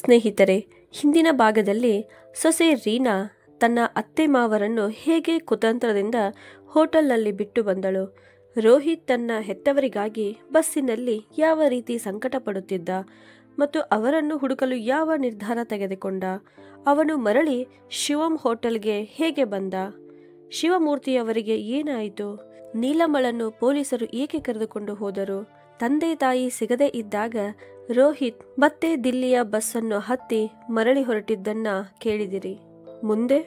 ಸ್ನೇಹಿತರೆ, ಹಿಂದಿನ ಭಾಗದಲ್ಲಿ ಸೊಸೆ ರೀನಾ ತನ್ನ ಅತ್ತೆ ಮಾವರನ್ನು ಹೇಗೆ ಕುತಂತ್ರದಿಂದ ಹೋಟೆಲ್ನಲ್ಲಿ ಬಿಟ್ಟು ಬಂದಳು. ರೋಹಿತ್ ತನ್ನ ಹೆತ್ತವರಿಗಾಗಿ ಬಸ್ಸಿನಲ್ಲಿ ಯಾವ ರೀತಿ ಸಂಕಟ ಪಡುತ್ತಿದ್ದ ಮತ್ತು ಅವರನ್ನು ಹುಡುಕಲು ಯಾವ ನಿರ್ಧಾರ ತೆಗೆದುಕೊಂಡ. ಅವನು ಮರಳಿ ಶಿವಂ ಹೋಟೆಲ್ಗೆ ಹೇಗೆ ಬಂದ. ಶಿವಮೂರ್ತಿಯವರಿಗೆ ಏನಾಯಿತು. ನೀಲಮ್ಮಳನ್ನು ಪೊಲೀಸರು ಏಕೆ ಕರೆದುಕೊಂಡು ಹೋದರು. ತಂದೆ ತಾಯಿ ಸಿಗದೇ ಇದ್ದಾಗ ರೋಹಿತ್ ಮತ್ತೆ ದಿಲ್ಲಿಯ ಬಸ್ಸನ್ನು ಹತ್ತಿ ಮರಳಿ ಹೊರಟಿದ್ದನ್ನ ಕೇಳಿದಿರಿ. ಮುಂದೆ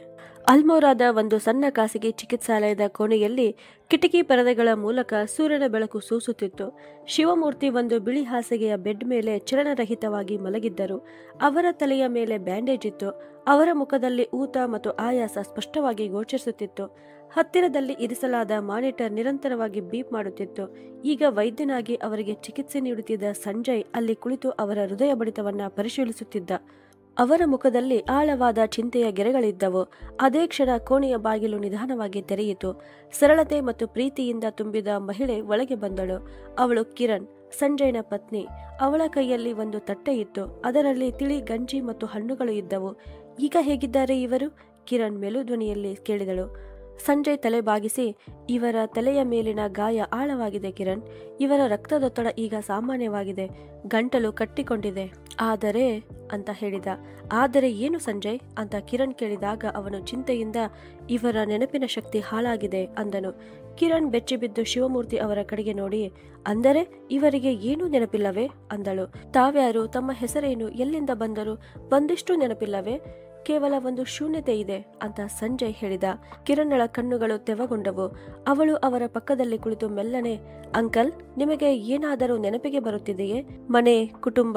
ಅಲ್ಮೋರಾದ ಒಂದು ಸಣ್ಣ ಖಾಸಗಿ ಚಿಕಿತ್ಸಾಲಯದ ಕೋಣೆಯಲ್ಲಿ ಕಿಟಕಿ ಪರದೆಗಳ ಮೂಲಕ ಸೂರ್ಯನ ಬೆಳಕು ಸೂಸುತ್ತಿತ್ತು. ಶಿವಮೂರ್ತಿ ಒಂದು ಬಿಳಿ ಹಾಸಿಗೆಯ ಬೆಡ್ ಮೇಲೆ ಚಲನರಹಿತವಾಗಿ ಮಲಗಿದ್ದರು. ಅವರ ತಲೆಯ ಮೇಲೆ ಬ್ಯಾಂಡೇಜ್ ಇತ್ತು. ಅವರ ಮುಖದಲ್ಲಿ ಊತ ಮತ್ತು ಆಯಾಸ ಸ್ಪಷ್ಟವಾಗಿ ಗೋಚರಿಸುತ್ತಿತ್ತು. ಹತ್ತಿರದಲ್ಲಿ ಇರಿಸಲಾದ ಮಾನಿಟರ್ ನಿರಂತರವಾಗಿ ಬೀಪ್ ಮಾಡುತ್ತಿತ್ತು. ಈಗ ವೈದ್ಯನಾಗಿ ಅವರಿಗೆ ಚಿಕಿತ್ಸೆ ನೀಡುತ್ತಿದ್ದ ಸಂಜಯ್ ಅಲ್ಲಿ ಕುಳಿತು ಅವರ ಹೃದಯ ಬಡಿತವನ್ನ ಪರಿಶೀಲಿಸುತ್ತಿದ್ದ. ಅವರ ಮುಖದಲ್ಲಿ ಆಳವಾದ ಚಿಂತೆಯ ಗೆರೆಗಳಿದ್ದವು. ಅದೇ ಕ್ಷಣ ಕೋಣೆಯ ಬಾಗಿಲು ನಿಧಾನವಾಗಿ ತೆರೆಯಿತು. ಸರಳತೆ ಮತ್ತು ಪ್ರೀತಿಯಿಂದ ತುಂಬಿದ ಮಹಿಳೆ ಒಳಗೆ ಬಂದಳು. ಅವಳು ಕಿರಣ್, ಸಂಜಯ್ನ ಪತ್ನಿ. ಅವಳ ಕೈಯಲ್ಲಿ ಒಂದು ತಟ್ಟೆ ಇತ್ತು. ಅದರಲ್ಲಿ ತಿಳಿ ಗಂಜಿ ಮತ್ತು ಹಣ್ಣುಗಳು ಇದ್ದವು. ಈಗ ಹೇಗಿದ್ದಾರೆ ಇವರು? ಕಿರಣ್ ಮೆಲು ಧ್ವನಿಯಲ್ಲಿ ಕೇಳಿದಳು. ಸಂಜಯ್ ತಲೆ ಬಾಗಿಸಿ, ಇವರ ತಲೆಯ ಮೇಲಿನ ಗಾಯ ಆಳವಾಗಿದೆ ಕಿರಣ್. ಇವರ ರಕ್ತದೊತ್ತಡ ಈಗ ಸಾಮಾನ್ಯವಾಗಿದೆ. ಗಂಟಲು ಕಟ್ಟಿಕೊಂಡಿದೆ. ಆದರೆ ಅಂತ ಹೇಳಿದ. ಆದರೆ ಏನು ಸಂಜಯ್ ಅಂತ ಕಿರಣ್ ಕೇಳಿದಾಗ ಅವನು ಚಿಂತೆಯಿಂದ, ಇವರ ನೆನಪಿನ ಶಕ್ತಿ ಹಾಳಾಗಿದೆ ಅಂದನು. ಕಿರಣ್ ಬೆಚ್ಚಿಬಿದ್ದು ಶಿವಮೂರ್ತಿ ಅವರ ಕಡೆಗೆ ನೋಡಿ, ಅಂದರೆ ಇವರಿಗೆ ಏನೂ ನೆನಪಿಲ್ಲವೇ ಅಂದಳು. ತಾವ್ಯಾರು, ತಮ್ಮ ಹೆಸರೇನು, ಎಲ್ಲಿಂದ ಬಂದರು, ಒಂದಿಷ್ಟು ನೆನಪಿಲ್ಲವೇ? ಕೇವಲ ಒಂದು ಶೂನ್ಯತೆ ಇದೆ ಅಂತ ಸಂಜಯ್ ಹೇಳಿದ. ಕಿರಣಳ ಕಣ್ಣುಗಳು ತೆವಗೊಂಡವು. ಅವಳು ಅವರ ಪಕ್ಕದಲ್ಲಿ ಕುಳಿತು ಮೆಲ್ಲನೆ, ಅಂಕಲ್, ನಿಮಗೆ ಏನಾದರೂ ನೆನಪಿಗೆ ಬರುತ್ತಿದೆಯೇ? ಮನೆ, ಕುಟುಂಬ,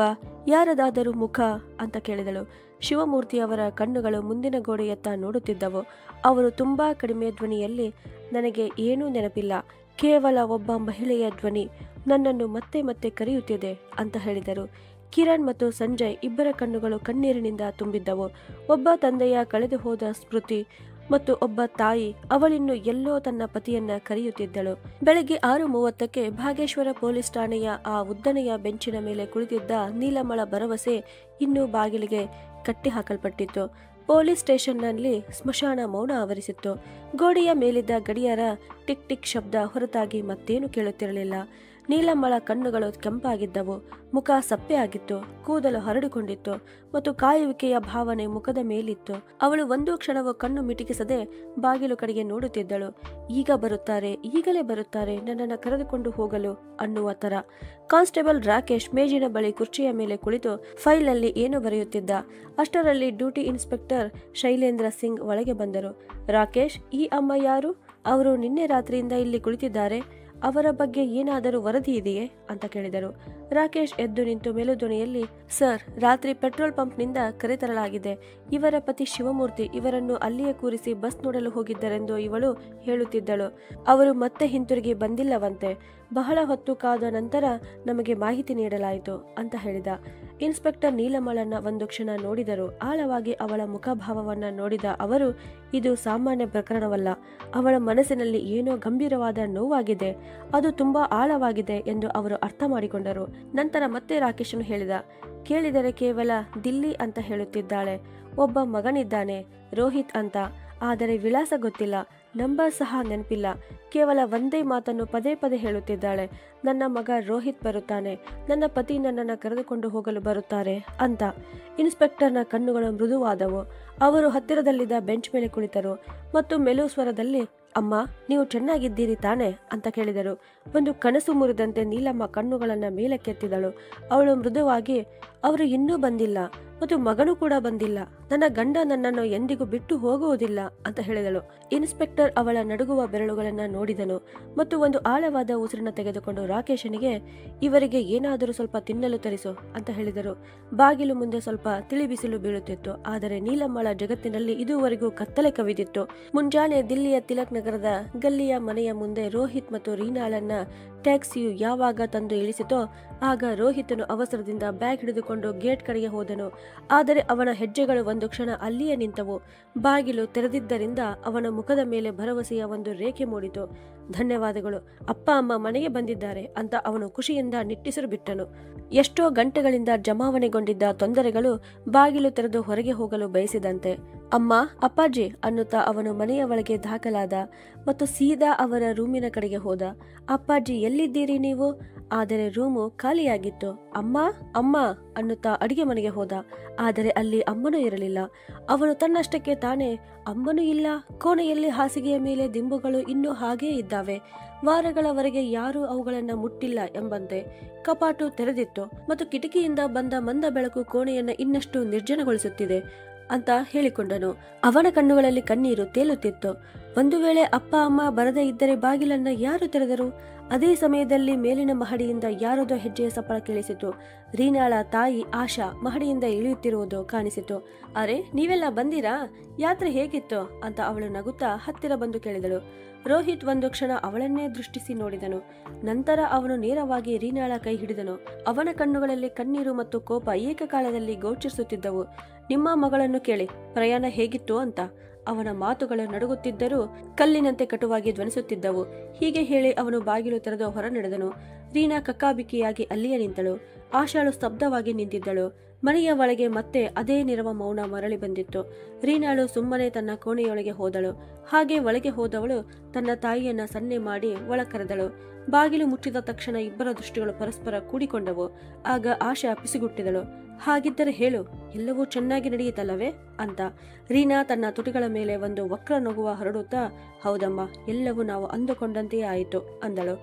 ಯಾರದಾದರೂ ಮುಖ ಅಂತ ಕೇಳಿದಳು. ಶಿವಮೂರ್ತಿ ಅವರ ಕಣ್ಣುಗಳು ಮುಂದಿನ ಗೋಡೆಯತ್ತ ನೋಡುತ್ತಿದ್ದವು. ಅವರು ತುಂಬಾ ಕಡಿಮೆ ಧ್ವನಿಯಲ್ಲಿ, ನನಗೆ ಏನೂ ನೆನಪಿಲ್ಲ, ಕೇವಲ ಒಬ್ಬ ಮಹಿಳೆಯ ಧ್ವನಿ ನನ್ನನ್ನು ಮತ್ತೆ ಮತ್ತೆ ಕರೆಯುತ್ತಿದೆ ಅಂತ ಹೇಳಿದರು. ಕಿರಣ್ ಮತ್ತು ಸಂಜಯ್ ಇಬ್ಬರ ಕಣ್ಣುಗಳು ಕಣ್ಣೀರಿನಿಂದ ತುಂಬಿದ್ದವು. ಒಬ್ಬ ತಂದೆಯ ಕಳೆದು ಹೋದ ಸ್ಮೃತಿ ಮತ್ತು ಒಬ್ಬ ತಾಯಿ ಅವಳಿನ್ನು ಎಲ್ಲೋ ತನ್ನ ಪತಿಯನ್ನ ಕರೆಯುತ್ತಿದ್ದಳು. ಬೆಳಗ್ಗೆ 6:30ಕ್ಕೆ ಭಾಗೇಶ್ವರ ಪೊಲೀಸ್ ಠಾಣೆಯ ಆ ಉದ್ದನೆಯ ಬೆಂಚಿನ ಮೇಲೆ ಕುಳಿತಿದ್ದ ನೀಲಮ್ಮಳ ಭರವಸೆ ಇನ್ನೂ ಬಾಗಿಲಿಗೆ ಕಟ್ಟಿ ಹಾಕಲ್ಪಟ್ಟಿತ್ತು. ಪೊಲೀಸ್ ಸ್ಟೇಷನ್ನಲ್ಲಿ ಸ್ಮಶಾನ ಮೌನ ಆವರಿಸಿತ್ತು. ಗೋಡೆಯ ಮೇಲಿದ್ದ ಗಡಿಯಾರ ಟಿಕ್ ಟಿಕ್ ಶಬ್ದ ಹೊರತಾಗಿ ಮತ್ತೇನು ಕೇಳುತ್ತಿರಲಿಲ್ಲ. ನೀಲಮ್ಮಳ ಕಣ್ಣುಗಳು ಕೆಂಪಾಗಿದ್ದವು. ಮುಖ ಸಪ್ಪೆ ಆಗಿತ್ತು. ಕೂದಲು ಹರಡಿಕೊಂಡಿತ್ತು ಮತ್ತು ಕಾಯುವಿಕೆಯ ಭಾವನೆ ಮುಖದ ಮೇಲಿತ್ತು. ಅವಳು ಒಂದು ಕ್ಷಣವೂ ಕಣ್ಣು ಮಿಟಿಕಿಸದೆ ಬಾಗಿಲು ಕಡೆಗೆ ನೋಡುತ್ತಿದ್ದಳು. ಈಗ ಬರುತ್ತಾರೆ, ಈಗಲೇ ಬರುತ್ತಾರೆ, ನನ್ನನ್ನು ಕರೆದುಕೊಂಡು ಹೋಗಲು ಅನ್ನುವ ತರ. ಕಾನ್ಸ್ಟೇಬಲ್ ರಾಕೇಶ್ ಮೇಜಿನ ಬಳಿ ಕುರ್ಚಿಯ ಮೇಲೆ ಕುಳಿತು ಫೈಲ್ನಲ್ಲಿ ಏನೋ ಬರೆಯುತ್ತಿದ್ದ. ಅಷ್ಟರಲ್ಲಿ ಡ್ಯೂಟಿ ಇನ್ಸ್ಪೆಕ್ಟರ್ ಶೈಲೇಂದ್ರ ಸಿಂಗ್ ಒಳಗೆ ಬಂದರು. ರಾಕೇಶ್, ಈ ಅಮ್ಮ ಯಾರು? ಅವರು ನಿನ್ನೆ ರಾತ್ರಿಯಿಂದ ಇಲ್ಲಿ ಕುಳಿತಿದ್ದಾರೆ. ಅವರ ಬಗ್ಗೆ ಏನಾದರೂ ವರದಿ ಇದೆಯೇ ಅಂತ ಕೇಳಿದರು. ರಾಕೇಶ್ ಎದ್ದು ನಿಂತು ಮೆಲುಧ್ವನಿಯಲ್ಲಿ, ಸರ್, ರಾತ್ರಿ ಪೆಟ್ರೋಲ್ ಪಂಪ್ನಿಂದ ಕರೆತರಲಾಗಿದೆ. ಇವರ ಪತಿ ಶಿವಮೂರ್ತಿ ಇವರನ್ನು ಅಲ್ಲಿಯೇ ಕೂರಿಸಿ ಬಸ್ ನೋಡಲು ಹೋಗಿದ್ದರೆಂದು ಇವಳು ಹೇಳುತ್ತಿದ್ದಳು. ಅವರು ಮತ್ತೆ ಹಿಂತಿರುಗಿ ಬಂದಿಲ್ಲವಂತೆ. ಬಹಳ ಹೊತ್ತು ಕಾದ ನಂತರ ನಮಗೆ ಮಾಹಿತಿ ನೀಡಲಾಯಿತು ಅಂತ ಹೇಳಿದ. ಇನ್ಸ್ಪೆಕ್ಟರ್ ನೀಲಮ್ಮಳನ್ನ ಒಂದು ಕ್ಷಣ ನೋಡಿದರು. ಆಳವಾಗಿ ಅವಳ ಮುಖಭಾವವನ್ನ ನೋಡಿದ ಅವರು, ಇದು ಸಾಮಾನ್ಯ ಪ್ರಕರಣವಲ್ಲ. ಅವಳ ಮನಸ್ಸಿನಲ್ಲಿ ಏನೋ ಗಂಭೀರವಾದ ನೋವಾಗಿದೆ. ಅದು ತುಂಬಾ ಆಳವಾಗಿದೆ ಎಂದು ಅವರು ಅರ್ಥ ಮಾಡಿಕೊಂಡರು. ನಂತರ ಮತ್ತೆ ರಾಕೇಶನು ಹೇಳಿದ, ಕೇಳಿದರೆ ಕೇವಲ ದಿಲ್ಲಿ ಅಂತ ಹೇಳುತ್ತಿದ್ದಾಳೆ. ಒಬ್ಬ ಮಗನಿದ್ದಾನೆ, ರೋಹಿತ್ ಅಂತ. ಆದರೆ ವಿಳಾಸ ಗೊತ್ತಿಲ್ಲ, ನಂಬರ್ ಸಹ ನೆನಪಿಲ್ಲ. ಕೇವಲ ಒಂದೇ ಮಾತನ್ನು ಪದೇ ಪದೇ ಹೇಳುತ್ತಿದ್ದಾಳೆ, ನನ್ನ ಮಗ ರೋಹಿತ್ ಬರುತ್ತಾನೆ, ನನ್ನ ಪತಿ ನನ್ನನ್ನು ಕರೆದುಕೊಂಡು ಹೋಗಲು ಬರುತ್ತಾರೆ ಅಂತ. ಇನ್ಸ್ಪೆಕ್ಟರ್ನ ಕಣ್ಣುಗಳು ಮೃದುವಾದವು. ಅವರು ಹತ್ತಿರದಲ್ಲಿದ್ದ ಬೆಂಚ್ ಮೇಲೆ ಕುಳಿತರು ಮತ್ತು ಮೆಲು ಸ್ವರದಲ್ಲಿ, ಅಮ್ಮ, ನೀವು ಚೆನ್ನಾಗಿದ್ದೀರಿ ತಾನೆ ಅಂತ ಕೇಳಿದರು. ಒಂದು ಕನಸು ಮುರಿದಂತೆ ನೀಲಮ್ಮ ಕಣ್ಣುಗಳನ್ನ ಮೇಲಕ್ಕೆತ್ತಿದಳು. ಅವಳು ಮೃದುವಾಗಿ, ಅವರು ಇನ್ನೂ ಬಂದಿಲ್ಲ ಮತ್ತು ಮಗನೂ ಕೂಡ ಬಂದಿಲ್ಲ. ನನ್ನ ಗಂಡ ನನ್ನನ್ನು ಎಂದಿಗೂ ಬಿಟ್ಟು ಹೋಗುವುದಿಲ್ಲ ಅಂತ ಹೇಳಿದಳು. ಇನ್ಸ್ಪೆಕ್ಟರ್ ಅವಳ ನಡುಗುವ ಬೆರಳುಗಳನ್ನ ನೋಡಿದನು ಮತ್ತು ಒಂದು ಆಳವಾದ ಉಸಿರನ್ನ ತೆಗೆದುಕೊಂಡು ರಾಕೇಶನಿಗೆ, ಇವರಿಗೆ ಏನಾದರೂ ಸ್ವಲ್ಪ ತಿನ್ನಲು ತರಿಸು ಅಂತ ಹೇಳಿದರು. ಬಾಗಿಲು ಮುಂದೆ ಸ್ವಲ್ಪ ತಿಳಿ ಬಿಸಿಲು ಬೀಳುತ್ತಿತ್ತು. ಆದರೆ ನೀಲಮ್ಮಳ ಜಗತ್ತಿನಲ್ಲಿ ಇದುವರೆಗೂ ಕತ್ತಲೆ ಕವಿದಿತ್ತು. ಮುಂಜಾನೆ ದಿಲ್ಲಿಯ ತಿಲಕ್ ನಗರದ ಗಲ್ಲಿಯ ಮನೆಯ ಮುಂದೆ ರೋಹಿತ್ ಮತ್ತು ರೀನಾಳನ್ನ ಟ್ಯಾಕ್ಸಿಯು ಯಾವಾಗ ತಂದು ಇಳಿಸಿತೋ ಆಗ ರೋಹಿತನು ಅವಸರದಿಂದ ಬ್ಯಾಗ್ ಹಿಡಿದುಕೊಂಡು ಗೇಟ್ ಕಡೆಗೆ ಹೋದನು. ಆದರೆ ಅವನ ಹೆಜ್ಜೆಗಳು ಒಂದು ಕ್ಷಣ ಅಲ್ಲಿಯೇ ನಿಂತವು. ಬಾಗಿಲು ತೆರೆದಿದ್ದರಿಂದ ಅವನ ಮುಖದ ಮೇಲೆ ಭರವಸೆಯ ಒಂದು ರೇಖೆ ಮೂಡಿತು. ಧನ್ಯವಾದಗಳು, ಅಪ್ಪ ಅಮ್ಮ ಮನೆಗೆ ಬಂದಿದ್ದಾರೆ ಅಂತ ಅವನು ಖುಷಿಯಿಂದ ನಿಟ್ಟಿಸಿರು ಬಿಟ್ಟನು. ಎಷ್ಟೋ ಗಂಟೆಗಳಿಂದ ಜಮಾವಣೆಗೊಂಡಿದ್ದ ತೊಂದರೆಗಳು ಬಾಗಿಲು ತೆರೆದು ಹೊರಗೆ ಹೋಗಲು ಬಯಸಿದಂತೆ. ಅಮ್ಮ, ಅಪ್ಪಾಜಿ ಅನ್ನುತ್ತಾ ಅವನು ಮನೆಯ ಒಳಗೆ ದಾಖಲಾದ ಮತ್ತು ಸೀದಾ ಅವರ ರೂಮಿನ ಕಡೆಗೆ ಹೋದ. ಅಪ್ಪಾಜಿ, ಎಲ್ಲಿದ್ದೀರಿ ನೀವು? ಆದರೆ ರೂಮು ಖಾಲಿಯಾಗಿತ್ತು. ಅಮ್ಮ ಅಮ್ಮ ಅನ್ನುತ್ತಾ ಅಡಿಗೆ ಮನೆಗೆ ಹೋದ. ಆದರೆ ಅಲ್ಲಿ ಅಮ್ಮನೂ ಇರಲಿಲ್ಲ. ಅವನು ತನ್ನಷ್ಟಕ್ಕೆ ತಾನೇ, ಅಮ್ಮನೂ ಇಲ್ಲ, ಕೋಣೆಯಲ್ಲಿ ಹಾಸಿಗೆಯ ಮೇಲೆ ದಿಂಬುಗಳು ಇನ್ನೂ ಹಾಗೇ ಇದ್ದಾವೆ, ವಾರಗಳವರೆಗೆ ಯಾರೂ ಅವುಗಳನ್ನ ಮುಟ್ಟಿಲ್ಲ ಎಂಬಂತೆ. ಕಪಾಟು ತೆರೆದಿತ್ತು ಮತ್ತು ಕಿಟಕಿಯಿಂದ ಬಂದ ಮಂದ ಬೆಳಕು ಕೋಣೆಯನ್ನ ಇನ್ನಷ್ಟು ನಿರ್ಜನಗೊಳಿಸುತ್ತಿದೆ ಅಂತ ಹೇಳಿಕೊಂಡನು. ಅವನ ಕಣ್ಣುಗಳಲ್ಲಿ ಕಣ್ಣೀರು ತೇಲುತ್ತಿತ್ತು. ಒಂದು ವೇಳೆ ಅಪ್ಪ ಅಮ್ಮ ಬರದೇ ಇದ್ದರೆ ಬಾಗಿಲನ್ನ ಯಾರು ತೆರೆದರು? ಅದೇ ಸಮಯದಲ್ಲಿ ಮೇಲಿನ ಮಹಡಿಯಿಂದ ಯಾರದೋ ಹೆಜ್ಜೆಯ ಸಪ್ಪಳ ಕೇಳಿಸಿತು. ರೀನಾಳ ತಾಯಿ ಆಶಾ ಮಹಡಿಯಿಂದ ಇಳಿಯುತ್ತಿರುವುದು ಕಾಣಿಸಿತು. ಅರೆ, ನೀವೆಲ್ಲ ಬಂದಿರಾ? ಯಾತ್ರೆ ಹೇಗಿತ್ತು ಅಂತ ಅವಳು ನಗುತ್ತಾ ಹತ್ತಿರ ಬಂದು ಕೇಳಿದಳು. ರೋಹಿತ್ ಒಂದು ಕ್ಷಣ ಅವಳನ್ನೇ ದೃಷ್ಟಿಸಿ ನೋಡಿದನು. ನಂತರ ಅವನು ನೇರವಾಗಿ ರೀನಾಳ ಕೈ ಹಿಡಿದನು. ಅವನ ಕಣ್ಣುಗಳಲ್ಲಿ ಕಣ್ಣೀರು ಮತ್ತು ಕೋಪ ಏಕಕಾಲದಲ್ಲಿ ಗೋಚರಿಸುತ್ತಿದ್ದವು. ನಿಮ್ಮ ಮಗಳನ್ನು ಕೇಳಿ, ಪ್ರಯಾಣ ಹೇಗಿತ್ತು ಅಂತ. ಅವನ ಮಾತುಗಳು ನಡುಗುತ್ತಿದ್ದರೂ ಕಲ್ಲಿನಂತೆ ಕಟುವಾಗಿ ಧ್ವನಿಸುತ್ತಿದ್ದವು. ಹೀಗೆ ಹೇಳಿ ಅವನು ಬಾಗಿಲು ತೆರೆದು ಹೊರ ನಡೆದನು. ರೀನಾ ಕಕ್ಕಾಬಿಕ್ಕಿಯಾಗಿ ಅಲ್ಲಿಯೇ ನಿಂತಳು. ಆಶಾಳು ಸ್ತಬ್ಧವಾಗಿ ನಿಂತಿದ್ದಳು. ಮನೆಯ ಒಳಗೆ ಮತ್ತೆ ಅದೇ ನಿರವ ಮೌನ ಮರಳಿ ಬಂದಿತ್ತು. ರೀನಾಳು ಸುಮ್ಮನೆ ತನ್ನ ಕೋಣೆಯೊಳಗೆ ಹೋದಳು. ಹಾಗೆ ಒಳಗೆ ಹೋದವಳು ತನ್ನ ತಾಯಿಯನ್ನ ಸನ್ನೆ ಮಾಡಿ ಒಳ ಕರೆದಳು. ಬಾಗಿಲು ಮುಚ್ಚಿದ ತಕ್ಷಣ ಇಬ್ಬರ ದೃಷ್ಟಿಗಳು ಪರಸ್ಪರ ಕೂಡಿಕೊಂಡವು. ಆಗ ಆಶಾ ಪಿಸುಗುಟ್ಟಿದಳು. ಹಾಗಿದ್ದರೆ ಹೇಳು, ಎಲ್ಲವೂ ಚೆನ್ನಾಗಿ ನಡೆಯಿತಲ್ಲವೇ ಅಂತ. ರೀನಾ ತನ್ನ ತುಟಿಗಳ ಮೇಲೆ ಒಂದು ವಕ್ರ ನಗುವ ಹರಡುತ್ತಾ, ಹೌದಮ್ಮ, ಎಲ್ಲವೂ ನಾವು ಅಂದುಕೊಂಡಂತೆಯೇ ಆಯಿತು ಅಂದಳು.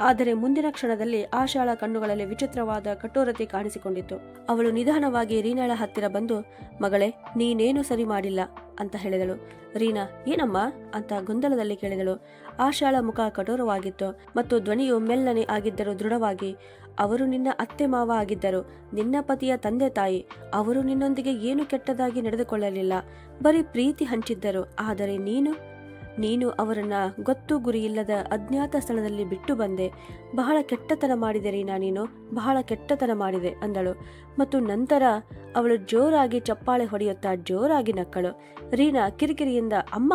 ಆದರೆ ಮುಂದಿನ ಕ್ಷಣದಲ್ಲಿ ಆಶಾಳ ಕಣ್ಣುಗಳಲ್ಲಿ ವಿಚಿತ್ರವಾದ ಕಠೋರತೆ ಕಾಣಿಸಿಕೊಂಡಿತ್ತು. ಅವಳು ನಿಧಾನವಾಗಿ ರೀನಾಳ ಹತ್ತಿರ ಬಂದು, ಮಗಳೇ, ನೀನೇನು ಸರಿ ಮಾಡಿಲ್ಲ ಅಂತ ಹೇಳಿದಳು. ರೀನಾ, ಏನಮ್ಮ ಅಂತ ಗೊಂದಲದಲ್ಲಿ ಕೇಳಿದಳು. ಆಶಾಳ ಮುಖ ಕಠೋರವಾಗಿತ್ತು ಮತ್ತು ಧ್ವನಿಯು ಮೆಲ್ಲನೆ ಆಗಿದ್ದರೂ ದೃಢವಾಗಿ. ಅವರು ನಿನ್ನ ಅತ್ತೆ ಮಾವ ಆಗಿದ್ದರು, ನಿನ್ನ ಪತಿಯ ತಂದೆ ತಾಯಿ. ಅವರು ನಿನ್ನೊಂದಿಗೆ ಏನು ಕೆಟ್ಟದಾಗಿ ನಡೆದುಕೊಳ್ಳಲಿಲ್ಲ, ಬರೀ ಪ್ರೀತಿ ಹಂಚಿದ್ದರು. ಆದರೆ ನೀನು ಅವರನ್ನ ಗೊತ್ತು ಗುರಿಯಿಲ್ಲದ ಅಜ್ಞಾತ ಸ್ಥಳದಲ್ಲಿ ಬಿಟ್ಟು ಬಂದೆ. ಬಹಳ ಕೆಟ್ಟತನ ಮಾಡಿದೆ ರೀನಾ, ನೀನು ಬಹಳ ಕೆಟ್ಟತನ ಮಾಡಿದೆ ಅಂದಳು. ಮತ್ತು ನಂತರ ಅವಳು ಜೋರಾಗಿ ಚಪ್ಪಾಳೆ ಹೊಡೆಯುತ್ತಾ ಜೋರಾಗಿ ನಕ್ಕಳು. ರೀನಾ ಕಿರಿಕಿರಿಯಿಂದ, ಅಮ್ಮ,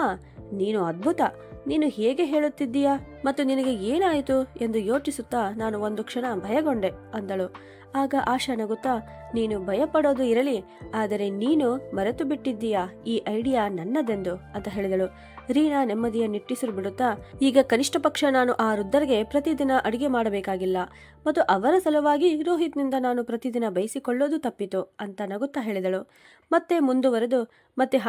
ನೀನು ಅದ್ಭುತ, ನೀನು ಹೇಗೆ ಹೇಳುತ್ತಿದ್ದೀಯಾ ಮತ್ತು ನಿನಗೆ ಏನಾಯಿತು ಎಂದು ಯೋಚಿಸುತ್ತಾ ನಾನು ಒಂದು ಕ್ಷಣ ಭಯಗೊಂಡೆ ಅಂದಳು. ಆಗ ಆಶಾ ನಗುತ್ತಾ, ನೀನು ಭಯಪಡೋದು ಇರಲಿ, ಆದರೆ ನೀನು ಮರೆತು ಬಿಟ್ಟಿದ್ದೀಯಾ ಈ ಐಡಿಯಾ ನನ್ನದೆಂದು ಅಂತ ಹೇಳಿದಳು. ರೀನಾ ನೆಮ್ಮದಿಯ ನಿಟ್ಟಿಸಿರು ಬಿಡುತ್ತಾ, ಈಗ ಕನಿಷ್ಠ ಪಕ್ಷ ನಾನು ಆ ವೃದ್ಧರಿಗೆ ಪ್ರತಿದಿನ ಅಡಿಗೆ ಮಾಡಬೇಕಾಗಿಲ್ಲ ಮತ್ತು ಅವರ ಸಲುವಾಗಿ ರೋಹಿತ್ನಿಂದ ನಾನು ಪ್ರತಿದಿನ ಬಯಸಿಕೊಳ್ಳೋದು ತಪ್ಪಿತು ಅಂತ ನಗುತ್ತಾ ಹೇಳಿದಳು. ಮತ್ತೆ ಮುಂದುವರೆದು, ಮತ್ತೆ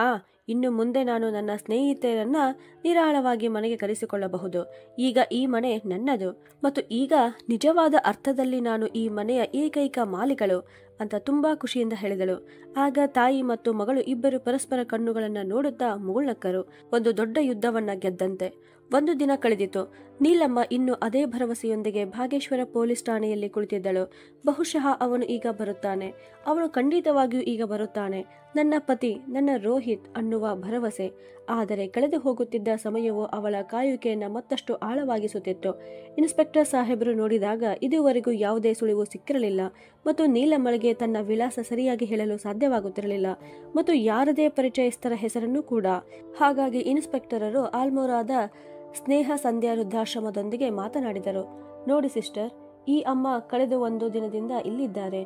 ಇನ್ನು ಮುಂದೆ ನಾನು ನನ್ನ ಸ್ನೇಹಿತರನ್ನ ನಿರಾಳವಾಗಿ ಮನೆಗೆ ಕರೆಸಿಕೊಳ್ಳಬಹುದು. ಈಗ ಈ ಮನೆ ನನ್ನದು ಮತ್ತು ಈಗ ನಿಜವಾದ ಅರ್ಥದಲ್ಲಿ ನಾನು ಈ ಮನೆಯ ಏಕೈಕ ಮಾಲೀಗಳು ಅಂತ ತುಂಬಾ ಖುಷಿಯಿಂದ ಹೇಳಿದಳು. ಆಗ ತಾಯಿ ಮತ್ತು ಮಗಳು ಇಬ್ಬರು ಪರಸ್ಪರ ಕಣ್ಣುಗಳನ್ನ ನೋಡುತ್ತಾ ಮುಗುಳ್ನಕ್ಕರು. ಒಂದು ದೊಡ್ಡ ಯುದ್ಧವನ್ನ ಗೆದ್ದಂತೆ. ಒಂದು ದಿನ ಕಳೆದಿತು. ನೀಲಮ್ಮ ಇನ್ನು ಅದೇ ಭರವಸೆಯೊಂದಿಗೆ ಭಾಗೇಶ್ವರ ಪೊಲೀಸ್ ಠಾಣೆಯಲ್ಲಿ ಕುಳಿತಿದ್ದಳು. ಬಹುಶಃ ಅವನು ಈಗ ಬರುತ್ತಾನೆ, ಅವನು ಖಂಡಿತವಾಗಿಯೂ ಈಗ ಬರುತ್ತಾನೆ, ನನ್ನ ಪತಿ, ನನ್ನ ರೋಹಿತ್ ಅನ್ನುವ ಭರವಸೆ. ಆದರೆ ಕಳೆದು ಹೋಗುತ್ತಿದ್ದ ಸಮಯವು ಅವಳ ಕಾಯುವಿಕೆಯನ್ನು ಮತ್ತಷ್ಟು ಆಳವಾಗಿಸುತ್ತಿತ್ತು. ಇನ್ಸ್ಪೆಕ್ಟರ್ ಸಾಹೇಬರು ನೋಡಿದಾಗ ಇದುವರೆಗೂ ಯಾವುದೇ ಸುಳಿವು ಸಿಕ್ಕಿರಲಿಲ್ಲ ಮತ್ತು ನೀಲಮ್ಮಳಿಗೆ ತನ್ನ ವಿಳಾಸ ಸರಿಯಾಗಿ ಹೇಳಲು ಸಾಧ್ಯವಾಗುತ್ತಿರಲಿಲ್ಲ ಮತ್ತು ಯಾರದೇ ಪರಿಚಯಸ್ಥರ ಹೆಸರನ್ನು ಕೂಡ. ಹಾಗಾಗಿ ಇನ್ಸ್ಪೆಕ್ಟರರು ಆಲ್ಮೋರಾದ ಸ್ನೇಹ ಸಂಧ್ಯಾ ವೃದ್ಧಾಶ್ರಮದೊಂದಿಗೆ ಮಾತನಾಡಿದರು. ನೋಡಿ ಸಿಸ್ಟರ್, ಈ ಅಮ್ಮ ಕಳೆದ ಒಂದು ದಿನದಿಂದ ಇಲ್ಲಿದ್ದಾರೆ.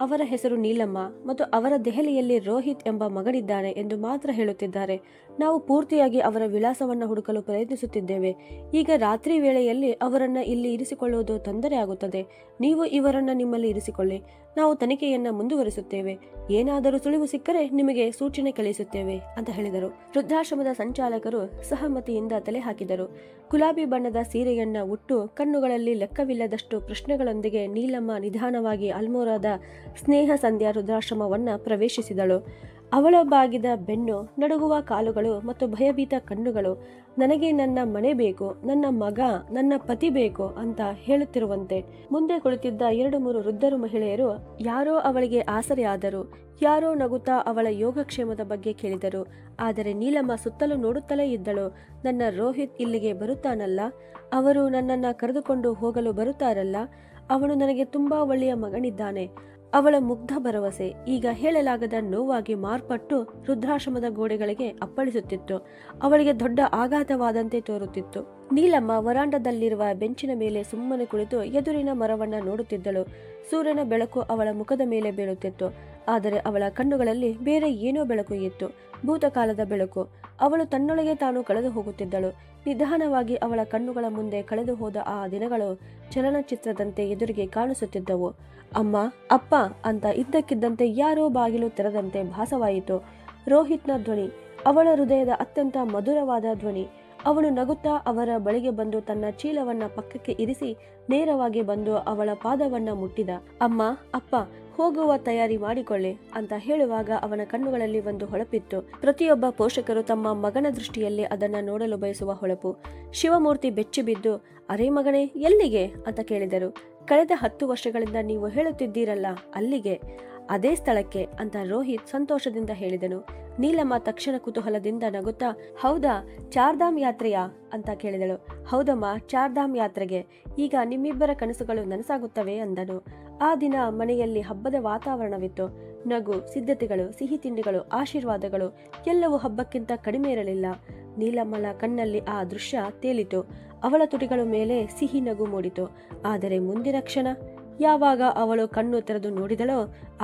ಅವರ ಹೆಸರು ನೀಲಮ್ಮ ಮತ್ತು ಅವರ ದೆಹಲಿಯಲ್ಲಿ ರೋಹಿತ್ ಎಂಬ ಮಗನಿದ್ದಾನೆ ಎಂದು ಮಾತ್ರ ಹೇಳುತ್ತಿದ್ದಾರೆ. ನಾವು ಪೂರ್ತಿಯಾಗಿ ಅವರ ವಿಳಾಸವನ್ನು ಹುಡುಕಲು ಪ್ರಯತ್ನಿಸುತ್ತಿದ್ದೇವೆ. ಈಗ ರಾತ್ರಿ ವೇಳೆಯಲ್ಲಿ ಅವರನ್ನ ಇಲ್ಲಿ ಇರಿಸಿಕೊಳ್ಳುವುದು ತೊಂದರೆ ಆಗುತ್ತದೆ. ನೀವು ಇವರನ್ನ ನಿಮ್ಮಲ್ಲಿ ಇರಿಸಿಕೊಳ್ಳಿ. ನಾವು ತನಿಖೆಯನ್ನ ಮುಂದುವರಿಸುತ್ತೇವೆ. ಏನಾದರೂ ಸುಳಿವು ಸಿಕ್ಕರೆ ನಿಮಗೆ ಸೂಚನೆ ಕಳಿಸುತ್ತೇವೆ ಅಂತ ಹೇಳಿದರು. ವೃದ್ಧಾಶ್ರಮದ ಸಂಚಾಲಕರು ಸಹಮತಿಯಿಂದ ತಲೆ ಹಾಕಿದರು. ಗುಲಾಬಿ ಬಣ್ಣದ ಸೀರೆಯನ್ನ ಉಟ್ಟು ಕಣ್ಣುಗಳಲ್ಲಿ ಲೆಕ್ಕವಿಲ್ಲದಷ್ಟು ಪ್ರಶ್ನೆಗಳೊಂದಿಗೆ ನೀಲಮ್ಮ ನಿಧಾನವಾಗಿ ಅಲ್ಮೋರಾದ ಸ್ನೇಹ ಸಂಧ್ಯಾ ವೃದ್ಧಾಶ್ರಮವನ್ನ ಪ್ರವೇಶಿಸಿದಳು. ಅವಳ ಬಾಗಿದ ಬೆನ್ನು, ನಡುಗುವ ಕಾಲುಗಳು ಮತ್ತು ಭಯಭೀತ ಕಣ್ಣುಗಳು ನನಗೆ ನನ್ನ ಮನೆ ಬೇಕು, ನನ್ನ ಮಗ, ನನ್ನ ಪತಿ ಬೇಕು ಅಂತ ಹೇಳುತ್ತಿರುವಂತೆ. ಮುಂದೆ ಕುಳಿತಿದ್ದ 2-3 ವೃದ್ಧರು ಮಹಿಳೆಯರು ಯಾರೋ ಅವಳಿಗೆ ಆಸರೆ ಆದರು. ಯಾರೋ ನಗುತ್ತಾ ಅವಳ ಯೋಗಕ್ಷೇಮದ ಬಗ್ಗೆ ಕೇಳಿದರು. ಆದರೆ ನೀಲಮ್ಮ ಸುತ್ತಲೂ ನೋಡುತ್ತಲೇ ಇದ್ದಳು. ನನ್ನ ರೋಹಿತ್ ಇಲ್ಲಿಗೆ ಬರುತ್ತಾನಲ್ಲ, ಅವರು ನನ್ನನ್ನ ಕರೆದುಕೊಂಡು ಹೋಗಲು ಬರುತ್ತಾರಲ್ಲ, ಅವನು ನನಗೆ ತುಂಬಾ ಒಳ್ಳೆಯ ಮಗನಿದ್ದಾನೆ. ಅವಳ ಮುಗ್ಧ ಭರವಸೆ ಈಗ ಹೇಳಲಾಗದ ನೋವಾಗಿ ಮಾರ್ಪಟ್ಟು ರುದ್ರಾಶ್ರಮದ ಗೋಡೆಗಳಿಗೆ ಅಪ್ಪಳಿಸುತ್ತಿತ್ತು. ಅವಳಿಗೆ ದೊಡ್ಡ ಆಘಾತವಾದಂತೆ ತೋರುತ್ತಿತ್ತು. ನೀಲಮ್ಮ ವರಾಂಡದಲ್ಲಿರುವ ಬೆಂಚಿನ ಮೇಲೆ ಸುಮ್ಮನೆ ಕುಳಿತು ಎದುರಿನ ಮರವನ್ನ ನೋಡುತ್ತಿದ್ದಳು. ಸೂರ್ಯನ ಬೆಳಕು ಅವಳ ಮುಖದ ಮೇಲೆ ಬೀಳುತ್ತಿತ್ತು. ಆದರೆ ಅವಳ ಕಣ್ಣುಗಳಲ್ಲಿ ಬೇರೆ ಏನೋ ಬೆಳಕು ಇತ್ತು, ಭೂತಕಾಲದ ಬೆಳಕು. ಅವಳು ತನ್ನೊಳಗೆ ತಾನು ಕಳೆದು ಹೋಗುತ್ತಿದ್ದಳು. ನಿಧಾನವಾಗಿ ಅವಳ ಕಣ್ಣುಗಳ ಮುಂದೆ ಕಳೆದು ಹೋದ ಆ ದಿನಗಳು ಚಲನಚಿತ್ರದಂತೆ ಎದುರಿಗೆ ಕಾಣಿಸುತ್ತಿದ್ದವು. ಅಮ್ಮ, ಅಪ್ಪ ಅಂತ ಇದ್ದಕ್ಕಿದ್ದಂತೆ ಯಾರೋ ಬಾಗಿಲು ತೆರೆದಂತೆ ಭಾಸವಾಯಿತು. ರೋಹಿತ್ನ ಧ್ವನಿ, ಅವಳ ಹೃದಯದ ಅತ್ಯಂತ ಮಧುರವಾದ ಧ್ವನಿ. ಅವನು ನಗುತ್ತಾ ಅವರ ಬಳಿಗೆ ಬಂದು ತನ್ನ ಚೀಲವನ್ನ ಪಕ್ಕಕ್ಕೆ ಇರಿಸಿ ನೇರವಾಗಿ ಬಂದು ಅವಳ ಪಾದವನ್ನ ಮುಟ್ಟಿದ. ಅಮ್ಮ, ಅಪ್ಪ, ಹೋಗುವ ತಯಾರಿ ಮಾಡಿಕೊಳ್ಳಿ ಅಂತ ಹೇಳುವಾಗ ಅವನ ಕಣ್ಣುಗಳಲ್ಲಿ ಒಂದು ಹೊಳಪಿತ್ತು. ಪ್ರತಿಯೊಬ್ಬ ಪೋಷಕರು ತಮ್ಮ ಮಗನ ದೃಷ್ಟಿಯಲ್ಲಿ ಅದನ್ನ ನೋಡಲು ಬಯಸುವ ಹೊಳಪು. ಶಿವಮೂರ್ತಿ ಬೆಚ್ಚಿ ಬಿದ್ದು, ಅರೇ ಮಗನೇ, ಎಲ್ಲಿಗೆ ಅಂತ ಕೇಳಿದರು. ಕಳೆದ 10 ವರ್ಷಗಳಿಂದ ನೀವು ಹೇಳುತ್ತಿದ್ದೀರಲ್ಲ, ಅಲ್ಲಿಗೆ, ಅದೇ ಸ್ಥಳಕ್ಕೆ ಅಂತ ರೋಹಿತ್ ಸಂತೋಷದಿಂದ ಹೇಳಿದನು. ನೀಲಮ್ಮ ತಕ್ಷಣ ಕುತೂಹಲದಿಂದ ನಗುತ್ತಾ, ಹೌದಾ, ಚಾರ್ಧಾಮ್ ಯಾತ್ರೆಯಾ ಅಂತ ಕೇಳಿದಳು. ಹೌದಮ್ಮ, ಚಾರ್ಧಾಮ್ ಯಾತ್ರೆಗೆ. ಈಗ ನಿಮ್ಮಿಬ್ಬರ ಕನಸುಗಳು ನನಸಾಗುತ್ತವೆ ಅಂದನು. ಆ ದಿನ ಮನೆಯಲ್ಲಿ ಹಬ್ಬದ ವಾತಾವರಣವಿತ್ತು. ನಗು, ಸಿದ್ಧತೆಗಳು, ಸಿಹಿ ತಿಂಡಿಗಳು, ಆಶೀರ್ವಾದಗಳು ಎಲ್ಲವೂ ಹಬ್ಬಕ್ಕಿಂತ ಕಡಿಮೆ ಇರಲಿಲ್ಲ. ನೀಲಮ್ಮಳ ಕಣ್ಣಲ್ಲಿ ಆ ದೃಶ್ಯ ತೇಲಿತು. ಅವಳ ತುಟಿಗಳ ಮೇಲೆ ಸಿಹಿ ನಗು ಮೂಡಿತು. ಆದರೆ ಮುಂದಿನ ಕ್ಷಣ, ಯಾವಾಗ ಅವಳು ಕಣ್ಣು ತೆರೆದು ನೋಡಿದಳೋ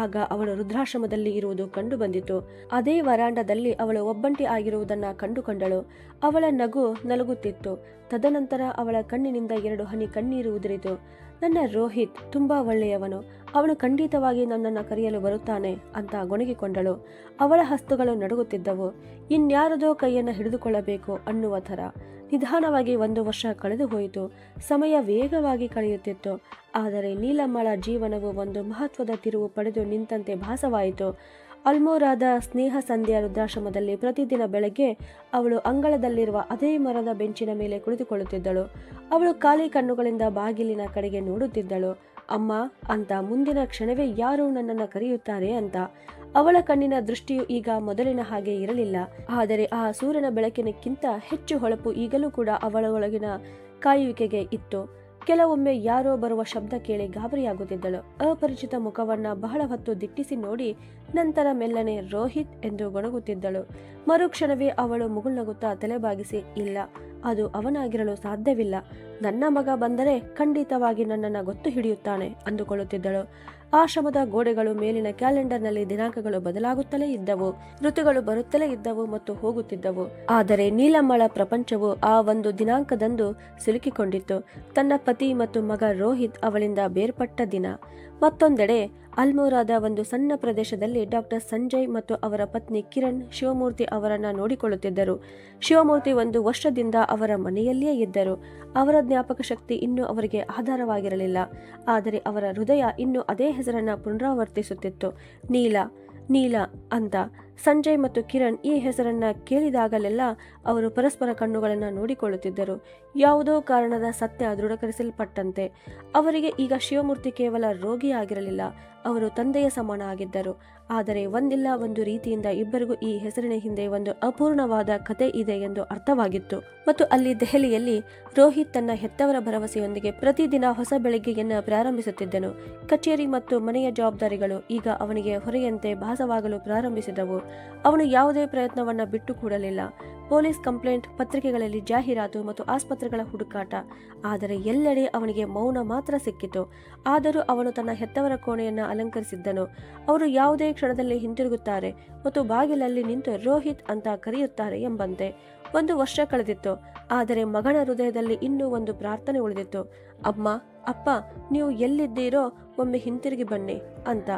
ಆಗ ಅವಳು ರುದ್ರಾಶ್ರಮದಲ್ಲಿ ಇರುವುದು ಕಂಡು ಬಂದಿತು. ಅದೇ ವರಾಂಡದಲ್ಲಿ ಅವಳು ಒಬ್ಬಂಟಿ ಆಗಿರುವುದನ್ನ ಕಂಡುಕೊಂಡಳು. ಅವಳ ನಗು ನಲಗುತ್ತಿತ್ತು. ತದನಂತರ ಅವಳ ಕಣ್ಣಿನಿಂದ 2 ಹನಿ ಕಣ್ಣೀರು ಉದುರಿತು. ನನ್ನ ರೋಹಿತ್ ತುಂಬಾ ಒಳ್ಳೆಯವನು, ಅವನು ಖಂಡಿತವಾಗಿ ನನ್ನನ್ನು ಕರೆಯಲು ಬರುತ್ತಾನೆ ಅಂತ ಗೊಣಗಿಕೊಂಡಳು. ಅವಳ ಹಸ್ತಗಳು ನಡುಗುತ್ತಿದ್ದವು. ಇನ್ಯಾರದೋ ಕೈಯನ್ನು ಹಿಡಿದುಕೊಳ್ಳಬೇಕು ಅನ್ನುವ ಥರ. ನಿಧಾನವಾಗಿ 1 ವರ್ಷ ಕಳೆದು ಹೋಯಿತು. ಸಮಯ ವೇಗವಾಗಿ ಕಳೆಯುತ್ತಿತ್ತು. ಆದರೆ ನೀಲಮ್ಮಳ ಜೀವನವು ಒಂದು ಮಹತ್ವದ ತಿರುವು ಪಡೆದು ನಿಂತಂತೆ ಭಾಸವಾಯಿತು. ಅಲ್ಮೋರಾದ ಸ್ನೇಹ ಸಂಧ್ಯಾ ರುದ್ರಾಶ್ರಮದಲ್ಲಿ ಪ್ರತಿದಿನ ಬೆಳಗ್ಗೆ ಅವಳು ಅಂಗಳದಲ್ಲಿರುವ ಅದೇ ಮರದ ಬೆಂಚಿನ ಮೇಲೆ ಕುಳಿತುಕೊಳ್ಳುತ್ತಿದ್ದಳು. ಅವಳು ಖಾಲಿ ಕಣ್ಣುಗಳಿಂದ ಬಾಗಿಲಿನ ಕಡೆಗೆ ನೋಡುತ್ತಿದ್ದಳು. ಅಮ್ಮ ಅಂತ ಮುಂದಿನ ಕ್ಷಣವೇ ಯಾರೋ ನನ್ನನ್ನು ಕರೆಯುತ್ತಾರೆ ಅಂತ. ಅವಳ ಕಣ್ಣಿನ ದೃಷ್ಟಿಯು ಈಗ ಮೊದಲಿನ ಹಾಗೆ ಇರಲಿಲ್ಲ. ಆದರೆ ಆ ಸೂರ್ಯನ ಬೆಳಕಿನಕ್ಕಿಂತ ಹೆಚ್ಚು ಹೊಳಪು ಈಗಲೂ ಕೂಡ ಅವಳ ಒಳಗಿನ ಕಾಯುವಿಕೆಗೆ ಇತ್ತು. ಕೆಲವೊಮ್ಮೆ ಯಾರೋ ಬರುವ ಶಬ್ದ ಕೇಳಿ ಗಾಬರಿಯಾಗುತ್ತಿದ್ದಳು. ಅಪರಿಚಿತ ಮುಖವನ್ನ ಬಹಳ ಹೊತ್ತು ದಿಟ್ಟಿಸಿ ನೋಡಿ ನಂತರ ಮೆಲ್ಲನೆ ರೋಹಿತ್ ಎಂದು ಗೊಣಗುತ್ತಿದ್ದಳು. ಮರುಕ್ಷಣವೇ ಅವಳು ಮುಗುಳ್ನಗುತ್ತಾ ತಲೆಬಾಗಿಸಿ, ಇಲ್ಲ, ಅದು ಅವನಾಗಿರಲು ಸಾಧ್ಯವಿಲ್ಲ. ನನ್ನ ಮಗ ಬಂದರೆ ಖಂಡಿತವಾಗಿ ನನ್ನನ್ನು ಗೊತ್ತು ಹಿಡಿಯುತ್ತಾನೆ ಅಂದುಕೊಳ್ಳುತ್ತಿದ್ದಳು. ಆಶ್ರಮದ ಗೋಡೆಗಳು ಮೇಲಿನ ಕ್ಯಾಲೆಂಡರ್ನಲ್ಲಿ ದಿನಾಂಕಗಳು ಬದಲಾಗುತ್ತಲೇ ಇದ್ದವು. ಋತುಗಳು ಬರುತ್ತಲೇ ಇದ್ದವು ಮತ್ತು ಹೋಗುತ್ತಿದ್ದವು. ಆದರೆ ನೀಲಮ್ಮಳ ಪ್ರಪಂಚವು ಆ ಒಂದು ದಿನಾಂಕದಂದು ಸಿಲುಕಿಕೊಂಡಿತ್ತು. ತನ್ನ ಪತಿ ಮತ್ತು ಮಗ ರೋಹಿತ್ ಅವಳಿಂದ ಬೇರ್ಪಟ್ಟ ದಿನ. ಮತ್ತೊಂದೆಡೆ ಅಲ್ಮೋರಾದ ಒಂದು ಸಣ್ಣ ಪ್ರದೇಶದಲ್ಲಿ ಡಾಕ್ಟರ್ ಸಂಜಯ್ ಮತ್ತು ಅವರ ಪತ್ನಿ ಕಿರಣ್ ಶಿವಮೂರ್ತಿ ಅವರನ್ನ ನೋಡಿಕೊಳ್ಳುತ್ತಿದ್ದರು. ಶಿವಮೂರ್ತಿ 1 ವರ್ಷದಿಂದ ಅವರ ಮನೆಯಲ್ಲಿಯೇ ಇದ್ದರು. ಅವರ ಜ್ಞಾಪಕ ಶಕ್ತಿ ಇನ್ನೂ ಅವರಿಗೆ ಆಧಾರವಾಗಿರಲಿಲ್ಲ. ಆದರೆ ಅವರ ಹೃದಯ ಇನ್ನೂ ಅದೇ ಹೆಸರನ್ನ ಪುನರಾವರ್ತಿಸುತ್ತಿತ್ತು, ನೀಲ, ನೀಲ ಅಂತ. ಸಂಜಯ್ ಮತ್ತು ಕಿರಣ್ ಈ ಹೆಸರನ್ನ ಕೇಳಿದಾಗಲೆಲ್ಲ ಅವರು ಪರಸ್ಪರ ಕಣ್ಣುಗಳನ್ನು ನೋಡಿಕೊಳ್ಳುತ್ತಿದ್ದರು. ಯಾವುದೋ ಕಾರಣದ ಸತ್ಯ ದೃಢೀಕರಿಸಲ್ಪಟ್ಟಂತೆ. ಅವರಿಗೆ ಈಗ ಶಿವಮೂರ್ತಿ ಕೇವಲ ರೋಗಿಯಾಗಿರಲಿಲ್ಲ, ಅವರು ತಂದೆಯ ಸಮಾನ ಆಗಿದ್ದರು. ಆದರೆ ಒಂದಿಲ್ಲ ಒಂದು ರೀತಿಯಿಂದ ಇಬ್ಬರಿಗೂ ಈ ಹೆಸರಿನ ಹಿಂದೆ ಒಂದು ಅಪೂರ್ಣವಾದ ಕತೆ ಇದೆ ಎಂದು ಅರ್ಥವಾಗಿತ್ತು. ಮತ್ತು ಅಲ್ಲಿ ದೆಹಲಿಯಲ್ಲಿ ರೋಹಿತ್ ತನ್ನ ಹೆತ್ತವರ ಭರವಸೆಯೊಂದಿಗೆ ಪ್ರತಿದಿನ ಹೊಸ ಬೆಳಗ್ಗೆಯನ್ನು ಪ್ರಾರಂಭಿಸುತ್ತಿದ್ದನು. ಕಚೇರಿ ಮತ್ತು ಮನೆಯ ಜವಾಬ್ದಾರಿಗಳು ಈಗ ಅವನಿಗೆ ಹೊರೆಯಂತೆ ಭಾಸವಾಗಲು ಪ್ರಾರಂಭಿಸಿದವು. ಅವನು ಯಾವುದೇ ಪ್ರಯತ್ನವನ್ನ ಬಿಟ್ಟು ಕೂಡಲಿಲ್ಲ. ಪೊಲೀಸ್ ಕಂಪ್ಲೇಂಟ್, ಪತ್ರಿಕೆಗಳಲ್ಲಿ ಜಾಹೀರಾತು ಮತ್ತು ಆಸ್ಪತ್ರೆಗಳ ಹುಡುಕಾಟ. ಆದರೆ ಎಲ್ಲೆಡೆ ಅವನಿಗೆ ಮೌನ ಮಾತ್ರ ಸಿಕ್ಕಿತು. ಆದರೂ ಅವನು ತನ್ನ ಹೆತ್ತವರ ಕೋಣೆಯನ್ನು ಅಲಂಕರಿಸಿದ್ದನು. ಅವರು ಯಾವುದೇ ಕ್ಷಣದಲ್ಲಿ ಹಿಂತಿರುಗುತ್ತಾರೆ ಮತ್ತು ಬಾಗಿಲಲ್ಲಿ ನಿಂತು ರೋಹಿತ್ ಅಂತ ಕರೆಯುತ್ತಾರೆ ಎಂಬಂತೆ. 1 ವರ್ಷ ಕಳೆದಿತ್ತು. ಆದರೆ ಮಗನ ಹೃದಯದಲ್ಲಿ ಇನ್ನೂ ಒಂದು ಪ್ರಾರ್ಥನೆ ಉಳಿದಿತ್ತು. ಅಮ್ಮ, ಅಪ್ಪ, ನೀವು ಎಲ್ಲಿದ್ದೀರೋ ಒಮ್ಮೆ ಹಿಂತಿರುಗಿ ಬನ್ನಿ ಅಂತ.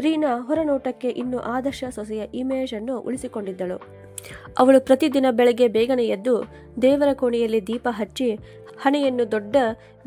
ರೀನಾ ಹೊರನೋಟಕ್ಕೆ ಇನ್ನು ಆದರ್ಶ ಸೊಸೆಯ ಇಮೇಜ್ ಅನ್ನು ಉಳಿಸಿಕೊಂಡಿದ್ದಳು. ಅವಳು ಪ್ರತಿದಿನ ಬೆಳಗ್ಗೆ ಬೇಗನೆ ಎದ್ದು ದೇವರ ಕೋಣೆಯಲ್ಲಿ ದೀಪ ಹಚ್ಚಿ ಹಣೆಯನ್ನು ದೊಡ್ಡ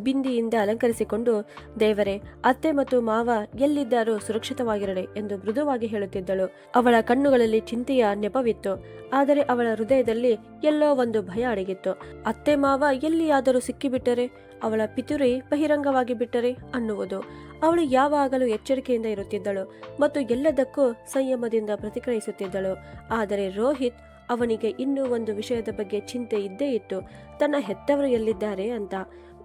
ಬಿಂದಿಯಿಂದ ಅಲಂಕರಿಸಿಕೊಂಡು, ದೇವರೇ, ಅತ್ತೆ ಮತ್ತು ಮಾವ ಎಲ್ಲಿದ್ದಾರೋ ಸುರಕ್ಷಿತವಾಗಿರಲಿ ಎಂದು ಮೃದುವಾಗಿ ಹೇಳುತ್ತಿದ್ದಳು. ಅವಳ ಕಣ್ಣುಗಳಲ್ಲಿ ಚಿಂತೆಯ ನೆಪವಿತ್ತು. ಆದರೆ ಅವಳ ಹೃದಯದಲ್ಲಿ ಎಲ್ಲೋ ಒಂದು ಭಯ ಅಡಗಿತ್ತು. ಅತ್ತೆ ಮಾವ ಎಲ್ಲಿಯಾದರೂ ಸಿಕ್ಕಿಬಿಟ್ಟರೆ, ಅವಳ ಪಿತುರಿ ಬಹಿರಂಗವಾಗಿ ಬಿಟ್ಟರೆ ಅನ್ನುವುದು. ಅವಳು ಯಾವಾಗಲೂ ಎಚ್ಚರಿಕೆಯಿಂದ ಇರುತ್ತಿದ್ದಳು ಮತ್ತು ಎಲ್ಲದಕ್ಕೂ ಸಂಯಮದಿಂದ ಪ್ರತಿಕ್ರಿಯಿಸುತ್ತಿದ್ದಳು. ಆದರೆ ರೋಹಿತ್ ಅವನಿಗೆ ಇನ್ನೂ ಒಂದು ವಿಷಯದ ಬಗ್ಗೆ ಚಿಂತೆ ಇದ್ದೇ ಇತ್ತು, ತನ್ನ ಹೆತ್ತವರು ಎಲ್ಲಿದ್ದಾರೆ ಅಂತ.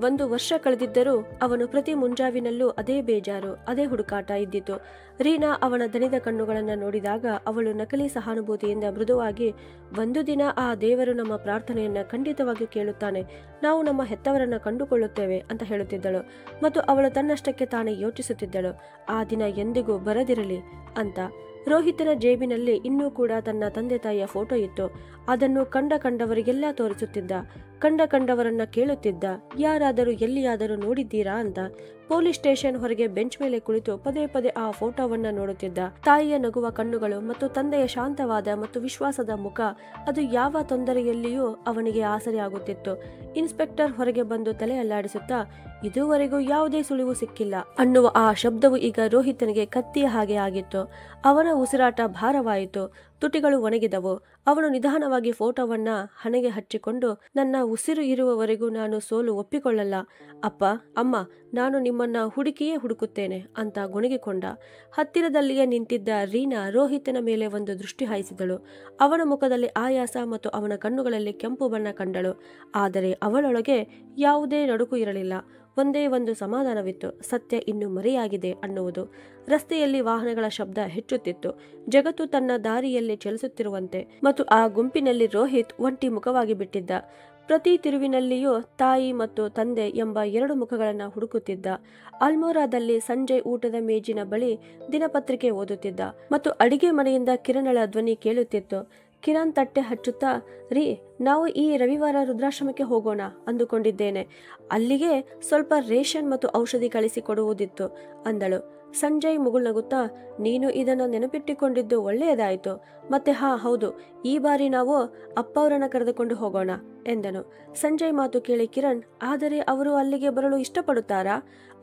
1 ವರ್ಷ ಕಳೆದಿದ್ದರೂ ಅವನು ಪ್ರತಿ ಮುಂಜಾವಿನಲ್ಲೂ ಅದೇ ಬೇಜಾರು, ಅದೇ ಹುಡುಕಾಟ ಇದ್ದಿತು. ರೀನಾ ಅವನ ದಣಿದ ಕಣ್ಣುಗಳನ್ನು ನೋಡಿದಾಗ ಅವಳು ನಕಲಿ ಸಹಾನುಭೂತಿಯಿಂದ ಮೃದುವಾಗಿ, ಒಂದು ದಿನ ಆ ದೇವರು ನಮ್ಮ ಪ್ರಾರ್ಥನೆಯನ್ನ ಖಂಡಿತವಾಗಿಯೂ ಕೇಳುತ್ತಾನೆ, ನಾವು ನಮ್ಮ ಹೆತ್ತವರನ್ನ ಕಂಡುಕೊಳ್ಳುತ್ತೇವೆ ಅಂತ ಹೇಳುತ್ತಿದ್ದಳು. ಮತ್ತು ಅವಳು ತನ್ನಷ್ಟಕ್ಕೆ ತಾನೇ ಯೋಚಿಸುತ್ತಿದ್ದಳು, ಆ ದಿನ ಎಂದಿಗೂ ಬರದಿರಲಿ ಅಂತ. ರೋಹಿತನ ಜೇಬಿನಲ್ಲಿ ಇನ್ನೂ ಕೂಡ ತನ್ನ ತಂದೆ ತಾಯಿಯ ಫೋಟೋ ಇತ್ತು. ಅದನ್ನು ಕಂಡವರಿಗೆಲ್ಲ ತೋರಿಸುತ್ತಿದ್ದ, ಕಂಡವರನ್ನ ಕೇಳುತ್ತಿದ್ದ, ಯಾರಾದರೂ ಎಲ್ಲಿಯಾದರೂ ನೋಡಿದ್ದೀರಾ ಅಂತ. ಪೊಲೀಸ್ ಸ್ಟೇಷನ್ ಹೊರಗೆ ಬೆಂಚ್ ಮೇಲೆ ಕುಳಿತು ಪದೇ ಆ ಫೋಟೋವನ್ನ ನೋಡುತ್ತಿದ್ದ. ತಾಯಿಯ ನಗುವ ಕಣ್ಣುಗಳು ಮತ್ತು ತಂದೆಯ ಶಾಂತವಾದ ಮತ್ತು ವಿಶ್ವಾಸದ ಮುಖ, ಅದು ಯಾವ ತೊಂದರೆಯಲ್ಲಿಯೂ ಅವನಿಗೆ ಆಸರೆಯಾಗುತ್ತಿತ್ತು. ಇನ್ಸ್ಪೆಕ್ಟರ್ ಹೊರಗೆ ಬಂದು ತಲೆ ಅಲ್ಲಾಡಿಸುತ್ತಾ, ಇದುವರೆಗೂ ಯಾವುದೇ ಸುಳಿವು ಸಿಕ್ಕಿಲ್ಲ ಅನ್ನುವ ಆ ಶಬ್ದವು ಈಗ ರೋಹಿತನಿಗೆ ಕತ್ತಿಯ ಹಾಗೆ ಆಗಿತ್ತು. ಅವನ ಉಸಿರಾಟ ಭಾರವಾಯಿತು, ತುಟಿಗಳು ಒಣಗಿದವು. ಅವನು ನಿಧಾನವಾಗಿ ಫೋಟೋವನ್ನ ಹಣೆಗೆ ಹಚ್ಚಿಕೊಂಡು, ನನ್ನ ಉಸಿರು ಇರುವವರೆಗೂ ನಾನು ಸೋಲು ಒಪ್ಪಿಕೊಳ್ಳಲ್ಲ. ಅಪ್ಪ, ಅಮ್ಮ, ನಾನು ನಿಮ್ಮನ್ನ ಹುಡುಕಿಯೇ ಹುಡುಕುತ್ತೇನೆ ಅಂತ ಗೊಣಗಿಕೊಂಡ. ಹತ್ತಿರದಲ್ಲಿಯೇ ನಿಂತಿದ್ದ ರೀನಾ ರೋಹಿತನ ಮೇಲೆ ಒಂದು ದೃಷ್ಟಿ ಹಾಯಿಸಿದಳು. ಅವನ ಮುಖದಲ್ಲಿ ಆಯಾಸ ಮತ್ತು ಅವನ ಕಣ್ಣುಗಳಲ್ಲಿ ಕೆಂಪು ಬಣ್ಣ ಕಂಡಳು. ಆದರೆ ಅವಳೊಳಗೆ ಯಾವುದೇ ನಡುಕು ಇರಲಿಲ್ಲ. ಒಂದೇ ಒಂದು ಸಮಾಧಾನವಿತ್ತು, ಸತ್ಯ ಇನ್ನು ಮರೆಯಾಗಿದೆ ಅನ್ನುವುದು. ರಸ್ತೆಯಲ್ಲಿ ವಾಹನಗಳ ಶಬ್ದ ಹೆಚ್ಚುತ್ತಿತ್ತು, ಜಗತ್ತು ತನ್ನ ದಾರಿಯಲ್ಲಿ ಚಲಿಸುತ್ತಿರುವಂತೆ. ಮತ್ತು ಆ ಗುಂಪಿನಲ್ಲಿ ರೋಹಿತ್ ಒಂಟಿ ಮುಖವಾಗಿ ಬಿಟ್ಟಿದ್ದ. ಪ್ರತಿ ತಿರುವಿನಲ್ಲಿಯೂ ತಾಯಿ ಮತ್ತು ತಂದೆ ಎಂಬ 2 ಮುಖಗಳನ್ನು ಹುಡುಕುತ್ತಿದ್ದ. ಅಲ್ಮೋರಾದಲ್ಲಿ ಸಂಜೆ ಊಟದ ಮೇಜಿನ ಬಳಿ ದಿನಪತ್ರಿಕೆ ಓದುತ್ತಿದ್ದ ಮತ್ತು ಅಡಿಗೆ ಮನೆಯಿಂದ ಕಿರಣಳ ಧ್ವನಿ ಕೇಳುತ್ತಿತ್ತು. ಕಿರಣ್ ತಟ್ಟೆ ಹಚ್ಚುತ್ತಾ, ರೀ, ನಾವು ಈ ರವಿವಾರ ರುದ್ರಾಶ್ರಮಕ್ಕೆ ಹೋಗೋಣ ಅಂದುಕೊಂಡಿದ್ದೇನೆ. ಅಲ್ಲಿಗೆ ಸ್ವಲ್ಪ ರೇಷನ್ ಮತ್ತು ಔಷಧಿ ಕಳಿಸಿಕೊಡುವುದಿತ್ತು ಅಂದಳು. ಸಂಜಯ್ ಮುಗುಳ್ನಗುತ್ತಾ, ನೀನು ಇದನ್ನು ನೆನಪಿಟ್ಟುಕೊಂಡಿದ್ದು ಒಳ್ಳೆಯದಾಯಿತು. ಮತ್ತೆ ಹೌದು, ಈ ಬಾರಿ ನಾವು ಅಪ್ಪವರನ್ನ ಕರೆದುಕೊಂಡು ಹೋಗೋಣ ಎಂದನು. ಸಂಜಯ್ ಮಾತು ಕೇಳಿ ಕಿರಣ್, ಆದರೆ ಅವರು ಅಲ್ಲಿಗೆ ಬರಲು ಇಷ್ಟಪಡುತ್ತಾರಾ?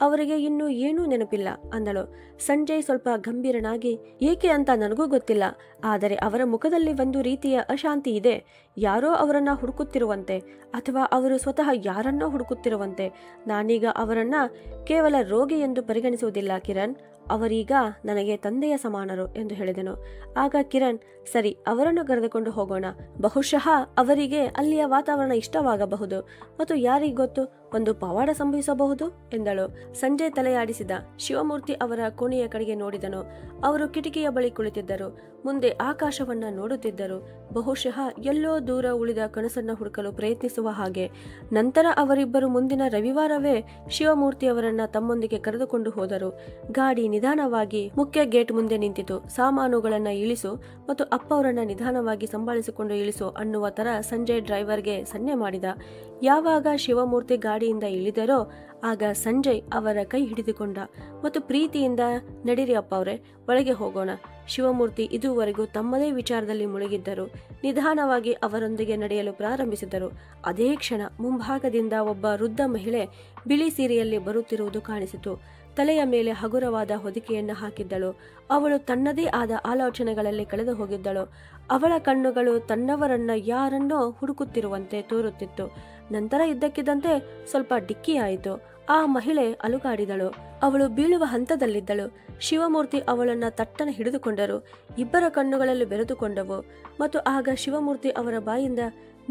ಅವರಿಗೆ ಇನ್ನೂ ಏನೂ ನೆನಪಿಲ್ಲ ಅಂದಳು. ಸಂಜಯ್ ಸ್ವಲ್ಪ ಗಂಭೀರನಾಗಿ, ಏಕೆ ಅಂತ ನನಗೂ ಗೊತ್ತಿಲ್ಲ, ಆದರೆ ಅವರ ಮುಖದಲ್ಲಿ ಒಂದು ರೀತಿಯ ಅಶಾಂತಿ ಇದೆ. ಯಾರೋ ಅವರನ್ನ ಹುಡುಕುತ್ತಿರುವಂತೆ, ಅಥವಾ ಅವರು ಸ್ವತಃ ಯಾರನ್ನೋ ಹುಡುಕುತ್ತಿರುವಂತೆ. ನಾನೀಗ ಅವರನ್ನ ಕೇವಲ ರೋಗಿ ಎಂದು ಪರಿಗಣಿಸುವುದಿಲ್ಲ ಕಿರಣ್, ಅವರೀಗ ನನಗೆ ತಂದೆಯ ಸಮಾನರು ಎಂದು ಹೇಳಿದನು. ಆಗ ಕಿರಣ್, ಸರಿ, ಅವರನ್ನು ಕರೆದುಕೊಂಡು ಹೋಗೋಣ. ಬಹುಶಃ ಅವರಿಗೆ ಅಲ್ಲಿಯ ವಾತಾವರಣ ಇಷ್ಟವಾಗಬಹುದು ಮತ್ತು ಯಾರಿಗೆ ಗೊತ್ತು, ಒಂದು ಪವಾಡ ಸಂಭವಿಸಬಹುದು ಎಂದಳು. ಸಂಜಯ್ ತಲೆಯಾಡಿಸಿದ. ಶಿವಮೂರ್ತಿ ಅವರ ಕೋಣೆಯ ಕಡೆಗೆ ನೋಡಿದನು. ಅವರು ಕಿಟಕಿಯ ಬಳಿ ಕುಳಿತಿದ್ದರು, ಮುಂದೆ ಆಕಾಶವನ್ನ ನೋಡುತ್ತಿದ್ದರು. ಬಹುಶಃ ಎಲ್ಲೋ ದೂರ ಉಳಿದ ಕನಸನ್ನ ಹುಡುಕಲು ಪ್ರಯತ್ನಿಸುವ ಹಾಗೆ. ನಂತರ ಅವರಿಬ್ಬರು ಮುಂದಿನ ರವಿವಾರವೇ ಶಿವಮೂರ್ತಿಯವರನ್ನ ತಮ್ಮೊಂದಿಗೆ ಕರೆದುಕೊಂಡು ಹೋದರು. ಗಾಡಿ ನಿಧಾನವಾಗಿ ಮುಖ್ಯ ಗೇಟ್ ಮುಂದೆ ನಿಂತಿತು. ಸಾಮಾನುಗಳನ್ನ ಇಳಿಸು ಮತ್ತು ಅಪ್ಪವರನ್ನ ನಿಧಾನವಾಗಿ ಸಂಭಾಳಿಸಿಕೊಂಡು ಇಳಿಸು ಅನ್ನುವ ತರ ಸಂಜಯ್ ಡ್ರೈವರ್ಗೆ ಸನ್ನೆ ಮಾಡಿದ. ಯಾವಾಗ ಶಿವಮೂರ್ತಿ ಗಾಡಿಯಿಂದ ಇಳಿದರೋ ಆಗ ಸಂಜಯ್ ಅವರ ಕೈ ಹಿಡಿದುಕೊಂಡ ಮತ್ತು ಪ್ರೀತಿಯಿಂದ, ನಡೀರಿ ಅಪ್ಪವ್ರೆ, ಒಳಗೆ ಹೋಗೋಣ. ಶಿವಮೂರ್ತಿ ಇದುವರೆಗೂ ತಮ್ಮದೇ ವಿಚಾರದಲ್ಲಿ ಮುಳುಗಿದ್ದರು. ನಿಧಾನವಾಗಿ ಅವರೊಂದಿಗೆ ನಡೆಯಲು ಪ್ರಾರಂಭಿಸಿದರು. ಅದೇ ಕ್ಷಣ ಮುಂಭಾಗದಿಂದ ಒಬ್ಬ ವೃದ್ಧ ಮಹಿಳೆ ಬಿಳಿ ಸೀರೆಯಲ್ಲಿ ಬರುತ್ತಿರುವುದು ಕಾಣಿಸಿತು. ತಲೆಯ ಮೇಲೆ ಹಗುರವಾದ ಹೊದಿಕೆಯನ್ನು ಹಾಕಿದ್ದಳು. ಅವಳು ತನ್ನದೇ ಆದ ಆಲೋಚನೆಗಳಲ್ಲಿ ಕಳೆದು ಹೋಗಿದ್ದಳು. ಅವಳ ಕಣ್ಣುಗಳು ತನ್ನವರನ್ನ ಯಾರನ್ನೋ ಹುಡುಕುತ್ತಿರುವಂತೆ ತೋರುತ್ತಿತ್ತು. ನಂತರ ಇದ್ದಕ್ಕಿದ್ದಂತೆ ಸ್ವಲ್ಪ ಡಿಕ್ಕಿಯಾಯಿತು. ಆ ಮಹಿಳೆ ಅಲುಗಾಡಿದಳು. ಅವಳು ಬೀಳುವ ಹಂತದಲ್ಲಿದ್ದಳು. ಶಿವಮೂರ್ತಿ ಅವಳನ್ನ ತಟ್ಟನೆ ಹಿಡಿದುಕೊಂಡರು. ಇಬ್ಬರ ಕಣ್ಣುಗಳಲ್ಲಿ ಬೆರೆತುಕೊಂಡವು. ಮತ್ತು ಆಗ ಶಿವಮೂರ್ತಿ ಅವರ ಬಾಯಿಂದ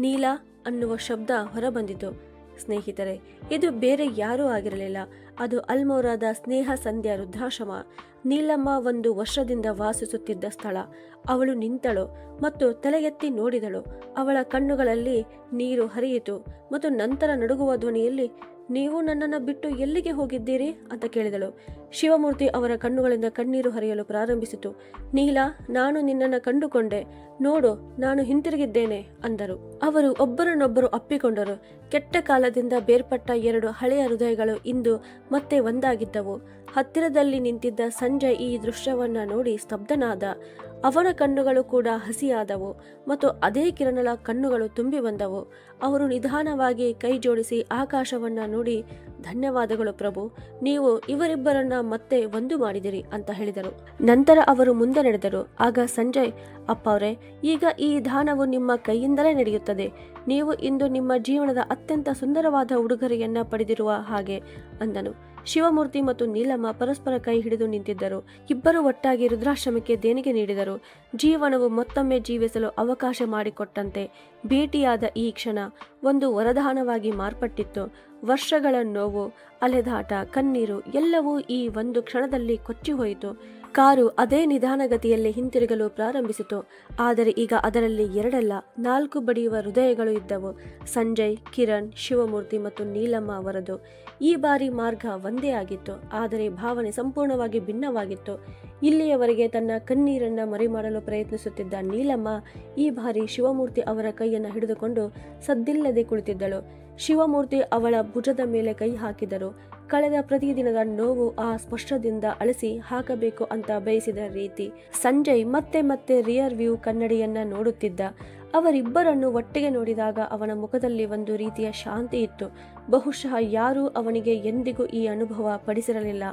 ನೀಲಾ ಅನ್ನುವ ಶಬ್ದ ಹೊರಬಂದಿತು. ಸ್ನೇಹಿತರೆ, ಇದು ಬೇರೆ ಯಾರೂ ಆಗಿರಲಿಲ್ಲ. ಅದು ಅಲ್ಮೋರಾದ ಸ್ನೇಹ ಸಂಧ್ಯಾ ರುದ್ರಾಶ್ರಮ. ನೀಲಮ್ಮ 1 ವರ್ಷದಿಂದ ವಾಸಿಸುತ್ತಿದ್ದ ಸ್ಥಳ. ಅವಳು ನಿಂತಳು ಮತ್ತು ತಲೆಗೆತ್ತಿ ನೋಡಿದಳು. ಅವಳ ಕಣ್ಣುಗಳಲ್ಲಿ ನೀರು ಹರಿಯಿತು ಮತ್ತು ನಂತರ ನಡುಗುವ ಧ್ವನಿಯಲ್ಲಿ, ನೀವು ನನ್ನನ್ನು ಬಿಟ್ಟು ಎಲ್ಲಿಗೆ ಹೋಗಿದ್ದೀರಿ ಅಂತ ಕೇಳಿದಳು. ಶಿವಮೂರ್ತಿ ಅವರ ಕಣ್ಣುಗಳಿಂದ ಕಣ್ಣೀರು ಹರಿಯಲು ಪ್ರಾರಂಭಿಸಿತು. ನೀಲಾ, ನಾನು ನಿನ್ನನ್ನು ಕಂಡುಕೊಂಡೆ, ನೋಡು, ನಾನು ಹಿಂತಿರುಗಿದ್ದೇನೆ ಅಂದರು. ಅವರು ಒಬ್ಬರನ್ನೊಬ್ಬರು ಅಪ್ಪಿಕೊಂಡರು. ಕೆಟ್ಟ ಕಾಲದಿಂದ ಬೇರ್ಪಟ್ಟ 2 ಹಳೆಯ ಹೃದಯಗಳು ಇಂದು ಮತ್ತೆ ಒಂದಾಗಿದ್ದವು. ಹತ್ತಿರದಲ್ಲಿ ನಿಂತಿದ್ದ ಸಂಜಯ್ ಈ ದೃಶ್ಯವನ್ನ ನೋಡಿ ಸ್ತಬ್ಧನಾದ. ಅವನ ಕಣ್ಣುಗಳು ಕೂಡ ಹಸಿಯಾದವು ಮತ್ತು ಅದೇ ಕಿರಣಳ ಕಣ್ಣುಗಳು ತುಂಬಿ ಬಂದವು. ಅವರು ನಿಧಾನವಾಗಿ ಕೈ ಜೋಡಿಸಿ ಆಕಾಶವನ್ನ ನೋಡಿ, ಧನ್ಯವಾದಗಳು ಪ್ರಭು, ನೀವು ಇವರಿಬ್ಬರನ್ನ ಮತ್ತೆ ಒಂದು ಮಾಡಿದಿರಿ ಅಂತ ಹೇಳಿದರು. ನಂತರ ಅವರು ಮುಂದೆ ನಡೆದರು. ಆಗ ಸಂಜಯ್, ಅಪ್ಪವ್ರೆ, ಈಗ ಈ ದಾನವು ನಿಮ್ಮ ಕೈಯಿಂದಲೇ ನಡೆಯುತ್ತದೆ. ನೀವು ಇಂದು ನಿಮ್ಮ ಜೀವನದ ಅತ್ಯಂತ ಸುಂದರವಾದ ಉಡುಗೊರೆಯನ್ನ ಪಡೆದಿರುವ ಹಾಗೆ ಅಂದನು. ಶಿವಮೂರ್ತಿ ಮತ್ತು ನೀಲಮ್ಮ ಪರಸ್ಪರ ಕೈ ಹಿಡಿದು ನಿಂತಿದ್ದರು. ಇಬ್ಬರು ಒಟ್ಟಾಗಿ ರುದ್ರಾಶ್ರಮಕ್ಕೆ ದೇಣಿಗೆ ನೀಡಿದರು. ಜೀವನವು ಮತ್ತೊಮ್ಮೆ ಜೀವಿಸಲು ಅವಕಾಶ ಮಾಡಿಕೊಟ್ಟಂತೆ ಭೇಟಿಯಾದ ಈ ಕ್ಷಣ ಒಂದು ವರದಾನವಾಗಿ ಮಾರ್ಪಟ್ಟಿತ್ತು. ವರ್ಷಗಳ ನೋವು, ಅಲೆದಾಟ, ಕಣ್ಣೀರು ಎಲ್ಲವೂ ಈ ಒಂದು ಕ್ಷಣದಲ್ಲಿ ಕೊಚ್ಚಿ ಹೋಯಿತು. ಕಾರು ಅದೇ ನಿಧಾನಗತಿಯಲ್ಲಿ ಹಿಂತಿರುಗಲು ಪ್ರಾರಂಭಿಸಿತು. ಆದರೆ ಈಗ ಅದರಲ್ಲಿ 2 ಅಲ್ಲ 4 ಬಡಿಯುವ ಹೃದಯಗಳು ಇದ್ದವು. ಸಂಜಯ್, ಕಿರಣ್, ಶಿವಮೂರ್ತಿ ಮತ್ತು ನೀಲಮ್ಮ ಅವರದು. ಈ ಬಾರಿ ಮಾರ್ಗ ಒಂದೇ ಆಗಿತ್ತು, ಆದರೆ ಭಾವನೆ ಸಂಪೂರ್ಣವಾಗಿ ಭಿನ್ನವಾಗಿತ್ತು. ಇಲ್ಲಿಯವರೆಗೆ ತನ್ನ ಕಣ್ಣೀರನ್ನ ಮರೆಮಾಡಲು ಪ್ರಯತ್ನಿಸುತ್ತಿದ್ದ ನೀಲಮ್ಮ ಈ ಬಾರಿ ಶಿವಮೂರ್ತಿ ಅವರ ಕೈಯನ್ನು ಹಿಡಿದುಕೊಂಡು ಸದ್ದಿಲ್ಲದೆ ಕುಳಿತಿದ್ದಳು. ಶಿವಮೂರ್ತಿ ಅವಳ ಭುಜದ ಮೇಲೆ ಕೈ ಹಾಕಿದರು. ಕಳೆದ ಪ್ರತಿದಿನದ ನೋವು ಆ ಸ್ಪರ್ಶದಿಂದ ಅಳಿಸಿ ಹಾಕಬೇಕು ಅಂತ ಬಯಸಿದ ರೀತಿ. ಸಂಜಯ್ ಮತ್ತೆ ಮತ್ತೆ ರಿಯರ್ ವ್ಯೂ ಕನ್ನಡಿಯನ್ನ ನೋಡುತ್ತಿದ್ದ. ಅವರಿಬ್ಬರನ್ನು ಒಟ್ಟಿಗೆ ನೋಡಿದಾಗ ಅವನ ಮುಖದಲ್ಲಿ ಒಂದು ರೀತಿಯ ಶಾಂತಿ ಇತ್ತು. ಬಹುಶಃ ಯಾರೂ ಅವನಿಗೆ ಎಂದಿಗೂ ಈ ಅನುಭವ ಪಡಿಸಿರಲಿಲ್ಲ.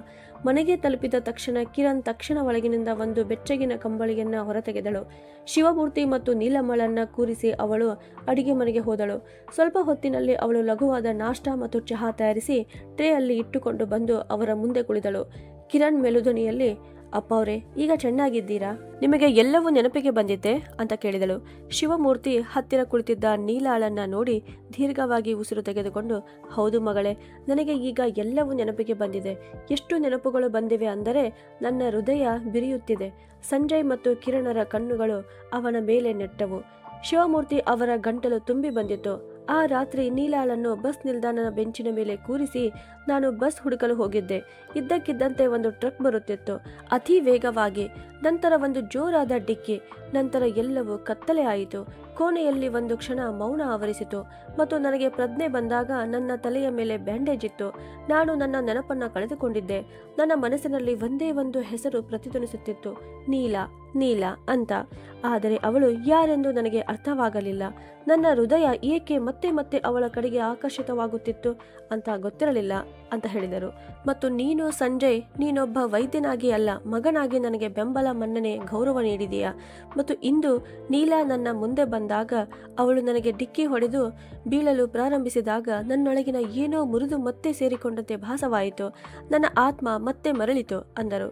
ಮನೆಗೆ ತಲುಪಿದ ತಕ್ಷಣ ಕಿರಣ್ ತಕ್ಷಣ ಒಳಗಿನಿಂದ ಒಂದು ಬೆಚ್ಚಗಿನ ಕಂಬಳಿಯನ್ನ ಹೊರತೆಗೆದಳು. ಶಿವಮೂರ್ತಿ ಮತ್ತು ನೀಲಮ್ಮಳನ್ನ ಕೂರಿಸಿ ಅವಳು ಅಡಿಗೆ ಮನೆಗೆ ಹೋದಳು. ಸ್ವಲ್ಪ ಹೊತ್ತಿನಲ್ಲಿ ಅವಳು ಲಘುವಾದ ನಾಷ್ಟಾ ಮತ್ತು ಚಹಾ ತಯಾರಿಸಿ ಟ್ರೇಯಲ್ಲಿ ಇಟ್ಟುಕೊಂಡು ಬಂದು ಅವರ ಮುಂದೆ ಕುಳಿತಳು. ಕಿರಣ್ ಮೆಲುಧ್ವನಿಯಲ್ಲಿ, ಅಪ್ಪ ಅವರೇ, ಈಗ ಚೆನ್ನಾಗಿದ್ದೀರಾ? ನಿಮಗೆ ಎಲ್ಲವೂ ನೆನಪಿಗೆ ಬಂದಿತ್ತೆ ಅಂತ ಕೇಳಿದಳು. ಶಿವಮೂರ್ತಿ ಹತ್ತಿರ ಕುಳಿತಿದ್ದ ನೀಲಾಳನ್ನ ನೋಡಿ ದೀರ್ಘವಾಗಿ ಉಸಿರು ತೆಗೆದುಕೊಂಡು, ಹೌದು ಮಗಳೇ, ನನಗೆ ಈಗ ಎಲ್ಲವೂ ನೆನಪಿಗೆ ಬಂದಿದೆ. ಎಷ್ಟು ನೆನಪುಗಳು ಬಂದಿವೆ ಅಂದರೆ ನನ್ನ ಹೃದಯ ಬಿರಿಯುತ್ತಿದೆ. ಸಂಜಯ್ ಮತ್ತು ಕಿರಣರ ಕಣ್ಣುಗಳು ಅವನ ಮೇಲೆ ನೆಟ್ಟವು. ಶಿವಮೂರ್ತಿ ಅವರ ಗಂಟಲು ತುಂಬಿ ಬಂದಿತ್ತು. ಆ ರಾತ್ರಿ ನೀಲಾಳನ್ನು ಬಸ್ ನಿಲ್ದಾಣದ ಬೆಂಚಿನ ಮೇಲೆ ಕೂರಿಸಿ ನಾನು ಬಸ್ ಹುಡುಕಲು ಹೋಗಿದ್ದೆ. ಇದ್ದಕ್ಕಿದ್ದಂತೆ ಒಂದು ಟ್ರಕ್ ಬರುತ್ತಿತ್ತು, ಅತಿ ವೇಗವಾಗಿ. ನಂತರ ಒಂದು ಜೋರಾದ ಡಿಕ್ಕಿ. ನಂತರ ಎಲ್ಲವೂ ಕತ್ತಲೆ ಆಯಿತು. ಕೋಣೆಯಲ್ಲಿ ಒಂದು ಕ್ಷಣ ಮೌನ ಆವರಿಸಿತು ಮತ್ತು ನನಗೆ ಪ್ರಜ್ಞೆ ಬಂದಾಗ ನನ್ನ ತಲೆಯ ಮೇಲೆ ಬ್ಯಾಂಡೇಜ್ ಇತ್ತು. ನಾನು ನನ್ನ ನೆನಪನ್ನ ಕಳೆದುಕೊಂಡಿದ್ದೆ. ನನ್ನ ಮನಸ್ಸಿನಲ್ಲಿ ಒಂದೇ ಒಂದು ಹೆಸರು ಪ್ರತಿಧ್ವನಿಸುತ್ತಿತ್ತು, ನೀಲಾ ನೀಲಾ ಅಂತ. ಆದರೆ ಅವಳು ಯಾರೆಂದು ನನಗೆ ಅರ್ಥವಾಗಲಿಲ್ಲ. ನನ್ನ ಹೃದಯ ಏಕೆ ಮತ್ತೆ ಮತ್ತೆ ಅವಳ ಕಡೆಗೆ ಆಕರ್ಷಿತವಾಗುತ್ತಿತ್ತು ಅಂತ ಗೊತ್ತಿರಲಿಲ್ಲ ಅಂತ ಹೇಳಿದರು. ಮತ್ತು ನೀನು ಸಂಜಯ್, ನೀನೊಬ್ಬ ವೈದ್ಯನಾಗಿ ಅಲ್ಲ, ಮಗನಾಗಿ ನನಗೆ ಬೆಂಬಲ, ಮನ್ನಣೆ, ಗೌರವ ನೀಡಿದೀಯಾ. ಮತ್ತು ಇಂದು ನೀಲಾ ನನ್ನ ಮುಂದೆ ಬಂದಾಗ ಅವಳು ನನಗೆ ಡಿಕ್ಕಿ ಹೊಡೆದು ಬೀಳಲು ಪ್ರಾರಂಭಿಸಿದಾಗ ನನ್ನೊಳಗಿನ ಏನೋ ಮುರಿದು ಮತ್ತೆ ಸೇರಿಕೊಂಡಂತೆ ಭಾಸವಾಯಿತು. ನನ್ನ ಆತ್ಮ ಮತ್ತೆ ಮರಳಿತು ಅಂದರು.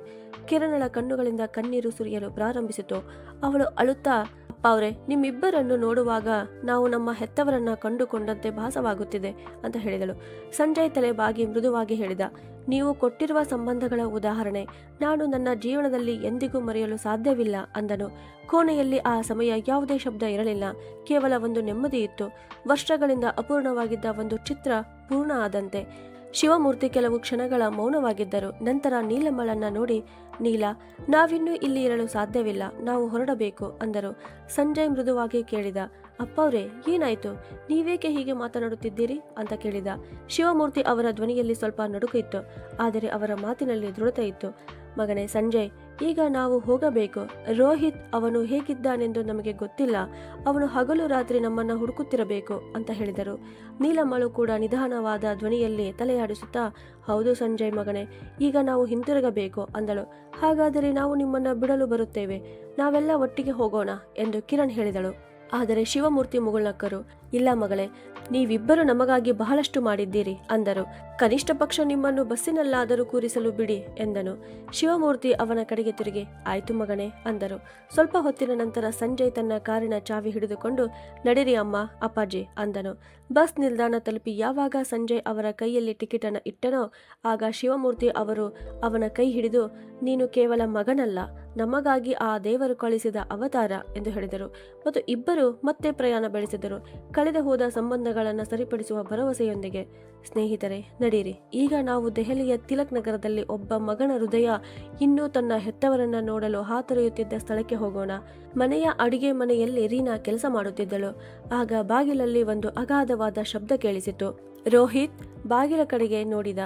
ಕಿರಣಳ ಕಣ್ಣುಗಳಿಂದ ಕಣ್ಣೀರು ಸುರಿಯಲು ಪ್ರಾರಂಭಿಸಿತು. ಅವಳು ಅಳುತ್ತಾ, ಅಪ್ಪ ಅವರೇ, ನಿಮ್ಮಿಬ್ಬರನ್ನು ನೋಡುವಾಗ ನಾವು ನಮ್ಮ ಹೆತ್ತವರನ್ನ ಕಂಡುಕೊಂಡಂತೆ ಭಾಸವಾಗುತ್ತಿದೆ ಅಂತ ಹೇಳಿದಳು. ಸಂಜಯ್ ತಲೆ ಬಾಗಿ ಮೃದುವಾಗಿ ಹೇಳಿದ, ನೀವು ಕೊಟ್ಟಿರುವ ಸಂಬಂಧಗಳ ಉದಾಹರಣೆ ನಾನು ನನ್ನ ಜೀವನದಲ್ಲಿ ಎಂದಿಗೂ ಮರೆಯಲು ಸಾಧ್ಯವಿಲ್ಲ ಅಂದನು. ಕೋಣೆಯಲ್ಲಿ ಆ ಸಮಯ ಯಾವುದೇ ಶಬ್ದ ಇರಲಿಲ್ಲ, ಕೇವಲ ಒಂದು ನೆಮ್ಮದಿ ಇತ್ತು. ವರ್ಷಗಳಿಂದ ಅಪೂರ್ಣವಾಗಿದ್ದ ಒಂದು ಚಿತ್ರ ಪೂರ್ಣ ಆದಂತೆ. ಶಿವಮೂರ್ತಿ ಕೆಲವು ಕ್ಷಣಗಳ ಮೌನವಾಗಿದ್ದರು. ನಂತರ ನೀಲಮ್ಮಳನ್ನ ನೋಡಿ, ನೀಲಾ, ನಾವಿನ್ನೂ ಇಲ್ಲಿ ಇರಲು ಸಾಧ್ಯವಿಲ್ಲ, ನಾವು ಹೊರಡಬೇಕು ಅಂದರು. ಸಂಜಯ್ ಮೃದುವಾಗಿ ಕೇಳಿದ, ಅಪ್ಪ ಅವರೇ, ಏನಾಯ್ತು? ನೀವೇಕೆ ಹೀಗೆ ಮಾತನಾಡುತ್ತಿದ್ದೀರಿ ಅಂತ ಕೇಳಿದ. ಶಿವಮೂರ್ತಿ ಅವರ ಧ್ವನಿಯಲ್ಲಿ ಸ್ವಲ್ಪ ನಡುಕು ಇತ್ತು, ಆದರೆ ಅವರ ಮಾತಿನಲ್ಲಿ ದೃಢತೆ ಇತ್ತು. ಮಗನೇ ಸಂಜಯ್, ಈಗ ನಾವು ಹೋಗಬೇಕು. ರೋಹಿತ್ ಅವನು ಹೇಗಿದ್ದಾನೆಂದು ನಮಗೆ ಗೊತ್ತಿಲ್ಲ. ಅವನು ಹಗಲು ರಾತ್ರಿ ನಮ್ಮನ್ನ ಹುಡುಕುತ್ತಿರಬೇಕು ಅಂತ ಹೇಳಿದರು. ನೀಲಮ್ಮಳು ಕೂಡ ನಿಧಾನವಾದ ಧ್ವನಿಯಲ್ಲಿ ತಲೆಯಾಡಿಸುತ್ತಾ, ಹೌದು ಸಂಜಯ್ ಮಗನೇ, ಈಗ ನಾವು ಹಿಂತಿರುಗಬೇಕು ಅಂದಳು. ಹಾಗಾದರೆ ನಾವು ನಿಮ್ಮನ್ನ ಬಿಡಲು ಬರುತ್ತೇವೆ, ನಾವೆಲ್ಲ ಒಟ್ಟಿಗೆ ಹೋಗೋಣ ಎಂದು ಕಿರಣ್ ಹೇಳಿದಳು. ಆದರೆ ಶಿವಮೂರ್ತಿ ಮುಗುಳ್ನಕ್ಕರು. ಇಲ್ಲ ಮಗಳೇ, ನೀವಿಬ್ಬರು ನಮಗಾಗಿ ಬಹಳಷ್ಟು ಮಾಡಿದ್ದೀರಿ ಅಂದರು. ಕನಿಷ್ಠ ಪಕ್ಷ ನಿಮ್ಮನ್ನು ಬಸ್ಸಿನಲ್ಲಾದರೂ ಕೂರಿಸಲು ಬಿಡಿ ಎಂದನು. ಶಿವಮೂರ್ತಿ ಅವನ ಕಡೆಗೆ ತಿರುಗಿ, ಆಯ್ತು ಮಗನೇ ಅಂದರು. ಸ್ವಲ್ಪ ಹೊತ್ತಿನ ನಂತರ ಸಂಜಯ್ ತನ್ನ ಕಾರಿನ ಚಾವಿ ಹಿಡಿದುಕೊಂಡು, ನಡೀರಿ ಅಮ್ಮ, ಅಪ್ಪಾಜಿ ಅಂದನು. ಬಸ್ ನಿಲ್ದಾಣ ತಲುಪಿ ಯಾವಾಗ ಸಂಜಯ್ ಅವರ ಕೈಯಲ್ಲಿ ಟಿಕೆಟ್ ಅನ್ನು ಇಟ್ಟನೋ ಆಗ ಶಿವಮೂರ್ತಿ ಅವರು ಅವನ ಕೈ ಹಿಡಿದು, ನೀನು ಕೇವಲ ಮಗನಲ್ಲ, ನಮಗಾಗಿ ಆ ದೇವರು ಕಳಿಸಿದ ಅವತಾರ ಎಂದು ಹೇಳಿದರು. ಮತ್ತು ಇಬ್ಬರು ಮತ್ತೆ ಪ್ರಯಾಣ ಬೆಳೆಸಿದರು, ಕಳೆದು ಹೋದ ಸಂಬಂಧಗಳನ್ನು ಸರಿಪಡಿಸುವ ಭರವಸೆಯೊಂದಿಗೆ. ಸ್ನೇಹಿತರೆ, ನಡೀರಿ, ಈಗ ನಾವು ದೆಹಲಿಯ ತಿಲಕ್ ನಗರದಲ್ಲಿ ಒಬ್ಬ ಮಗನ ಹೃದಯ ಇನ್ನೂ ತನ್ನ ಹೆತ್ತವರನ್ನ ನೋಡಲು ಹಾತೊರೆಯುತ್ತಿದ್ದ ಸ್ಥಳಕ್ಕೆ ಹೋಗೋಣ. ಮನೆಯ ಅಡಿಗೆ ಮನೆಯಲ್ಲಿ ರೀನಾ ಕೆಲಸ ಮಾಡುತ್ತಿದ್ದಳು. ಆಗ ಬಾಗಿಲಲ್ಲಿ ಒಂದು ಅಗಾಧವಾದ ಶಬ್ದ ಕೇಳಿಸಿತು. ರೋಹಿತ್ ಬಾಗಿಲ ಕಡೆಗೆ ನೋಡಿದ.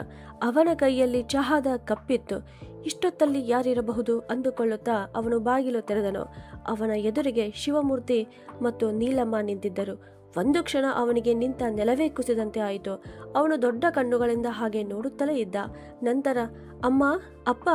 ಅವನ ಕೈಯಲ್ಲಿ ಚಹಾದ ಕಪ್ಪಿತ್ತು. ಇಷ್ಟೊತ್ತಲ್ಲಿ ಯಾರಿರಬಹುದು ಅಂದುಕೊಳ್ಳುತ್ತಾ ಅವನು ಬಾಗಿಲು ತೆರೆದನು. ಅವನ ಎದುರಿಗೆ ಶಿವಮೂರ್ತಿ ಮತ್ತು ನೀಲಮ್ಮ ನಿಂತಿದ್ದರು. ಒಂದು ಕ್ಷಣ ಅವನಿಗೆ ನಿಂತ ನೆಲವೇ ಕುಸಿದಂತೆ ಆಯಿತು. ಅವನು ದೊಡ್ಡ ಕಣ್ಣುಗಳಿಂದ ಹಾಗೆ ನೋಡುತ್ತಲೇ ಇದ್ದ. ನಂತರ, ಅಮ್ಮ, ಅಪ್ಪ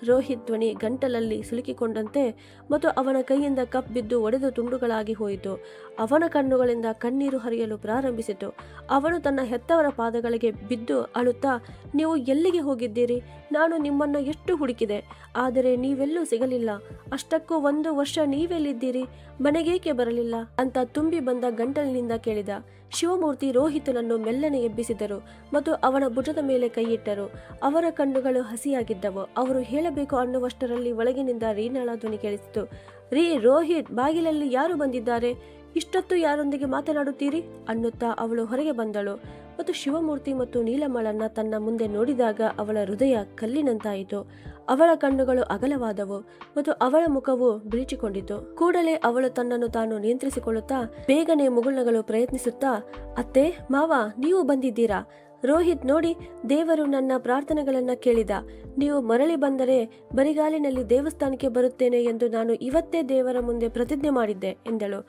ರೋಹಿತ್ ಧ್ವನಿ ಗಂಟಲಲ್ಲಿ ಸಿಲುಕಿಕೊಂಡಂತೆ ಮತ್ತು ಅವನ ಕೈಯಿಂದ ಕಪ್ ಬಿದ್ದು ಒಡೆದು ತುಂಡುಗಳಾಗಿ ಹೋಯಿತು. ಅವನ ಕಣ್ಣುಗಳಿಂದ ಕಣ್ಣೀರು ಹರಿಯಲು ಪ್ರಾರಂಭಿಸಿತು. ಅವನು ತನ್ನ ಹೆತ್ತವರ ಪಾದಗಳಿಗೆ ಬಿದ್ದು ಅಳುತ್ತಾ, ನೀವು ಎಲ್ಲಿಗೆ ಹೋಗಿದ್ದೀರಿ? ನಾನು ನಿಮ್ಮನ್ನು ಎಷ್ಟು ಹುಡುಕಿದೆ, ಆದರೆ ನೀವೆಲ್ಲೂ ಸಿಗಲಿಲ್ಲ. ಅಷ್ಟಕ್ಕೂ 1 ವರ್ಷ ನೀವೆಲ್ಲಿದ್ದೀರಿ? ಮನೆಗೇಕೆ ಬರಲಿಲ್ಲ ಅಂತ ತುಂಬಿ ಬಂದ ಗಂಟಲಿನಿಂದ ಕೇಳಿದ. ಶಿವಮೂರ್ತಿ ರೋಹಿತನನ್ನು ಮೆಲ್ಲನೆ ಎಬ್ಬಿಸಿದರು ಮತ್ತು ಅವನ ಭುಜದ ಮೇಲೆ ಕೈಯಿಟ್ಟರು. ಅವರ ಕಣ್ಣುಗಳು ಹಸಿಯಾಗಿದ್ದವು. ಅವರು ಹೇಳಬೇಕು ಅನ್ನುವಷ್ಟರಲ್ಲಿ ಒಳಗಿನಿಂದ ರೀನಾಳ ಧ್ವನಿ ಕೇಳಿಸಿತು. ರೋಹಿತ್, ಬಾಗಿಲಲ್ಲಿ ಯಾರು ಬಂದಿದ್ದಾರೆ? ಇಷ್ಟೊತ್ತು ಯಾರೊಂದಿಗೆ ಮಾತನಾಡುತ್ತೀರಿ ಅನ್ನುತ್ತಾ ಅವಳು ಹೊರಗೆ ಬಂದಳು ಮತ್ತು ಶಿವಮೂರ್ತಿ ಮತ್ತು ನೀಲಮ್ಮಳನ್ನ ತನ್ನ ಮುಂದೆ ನೋಡಿದಾಗ ಅವಳ ಹೃದಯ ಕಲ್ಲಿನಂತಾಯಿತು. ಅವಳ ಕಣ್ಣುಗಳು ಅಗಲವಾದವು ಮತ್ತು ಅವಳ ಮುಖವು ಬಿಳಿಚಿಕೊಂಡಿತು. ಕೂಡಲೇ ಅವಳು ತನ್ನನ್ನು ತಾನು ನಿಯಂತ್ರಿಸಿಕೊಳ್ಳುತ್ತಾ ಬೇಗನೆ ಮುಗುಳ್ನಗಲು ಪ್ರಯತ್ನಿಸುತ್ತಾ, ಅತ್ತೆ, ಮಾವ, ನೀವು ಬಂದಿದ್ದೀರಾ? ರೋಹಿತ್ ನೋಡಿ, ದೇವರು ನನ್ನ ಪ್ರಾರ್ಥನೆಗಳನ್ನ ಕೇಳಿದ. ನೀವು ಮರಳಿ ಬಂದರೆ ಬರಿಗಾಲಿನಲ್ಲಿ ದೇವಸ್ಥಾನಕ್ಕೆ ಬರುತ್ತೇನೆ ಎಂದು ನಾನು ಇವತ್ತೇ ದೇವರ ಮುಂದೆ ಪ್ರತಿಜ್ಞೆ ಮಾಡಿದ್ದೆ ಎಂದಳು.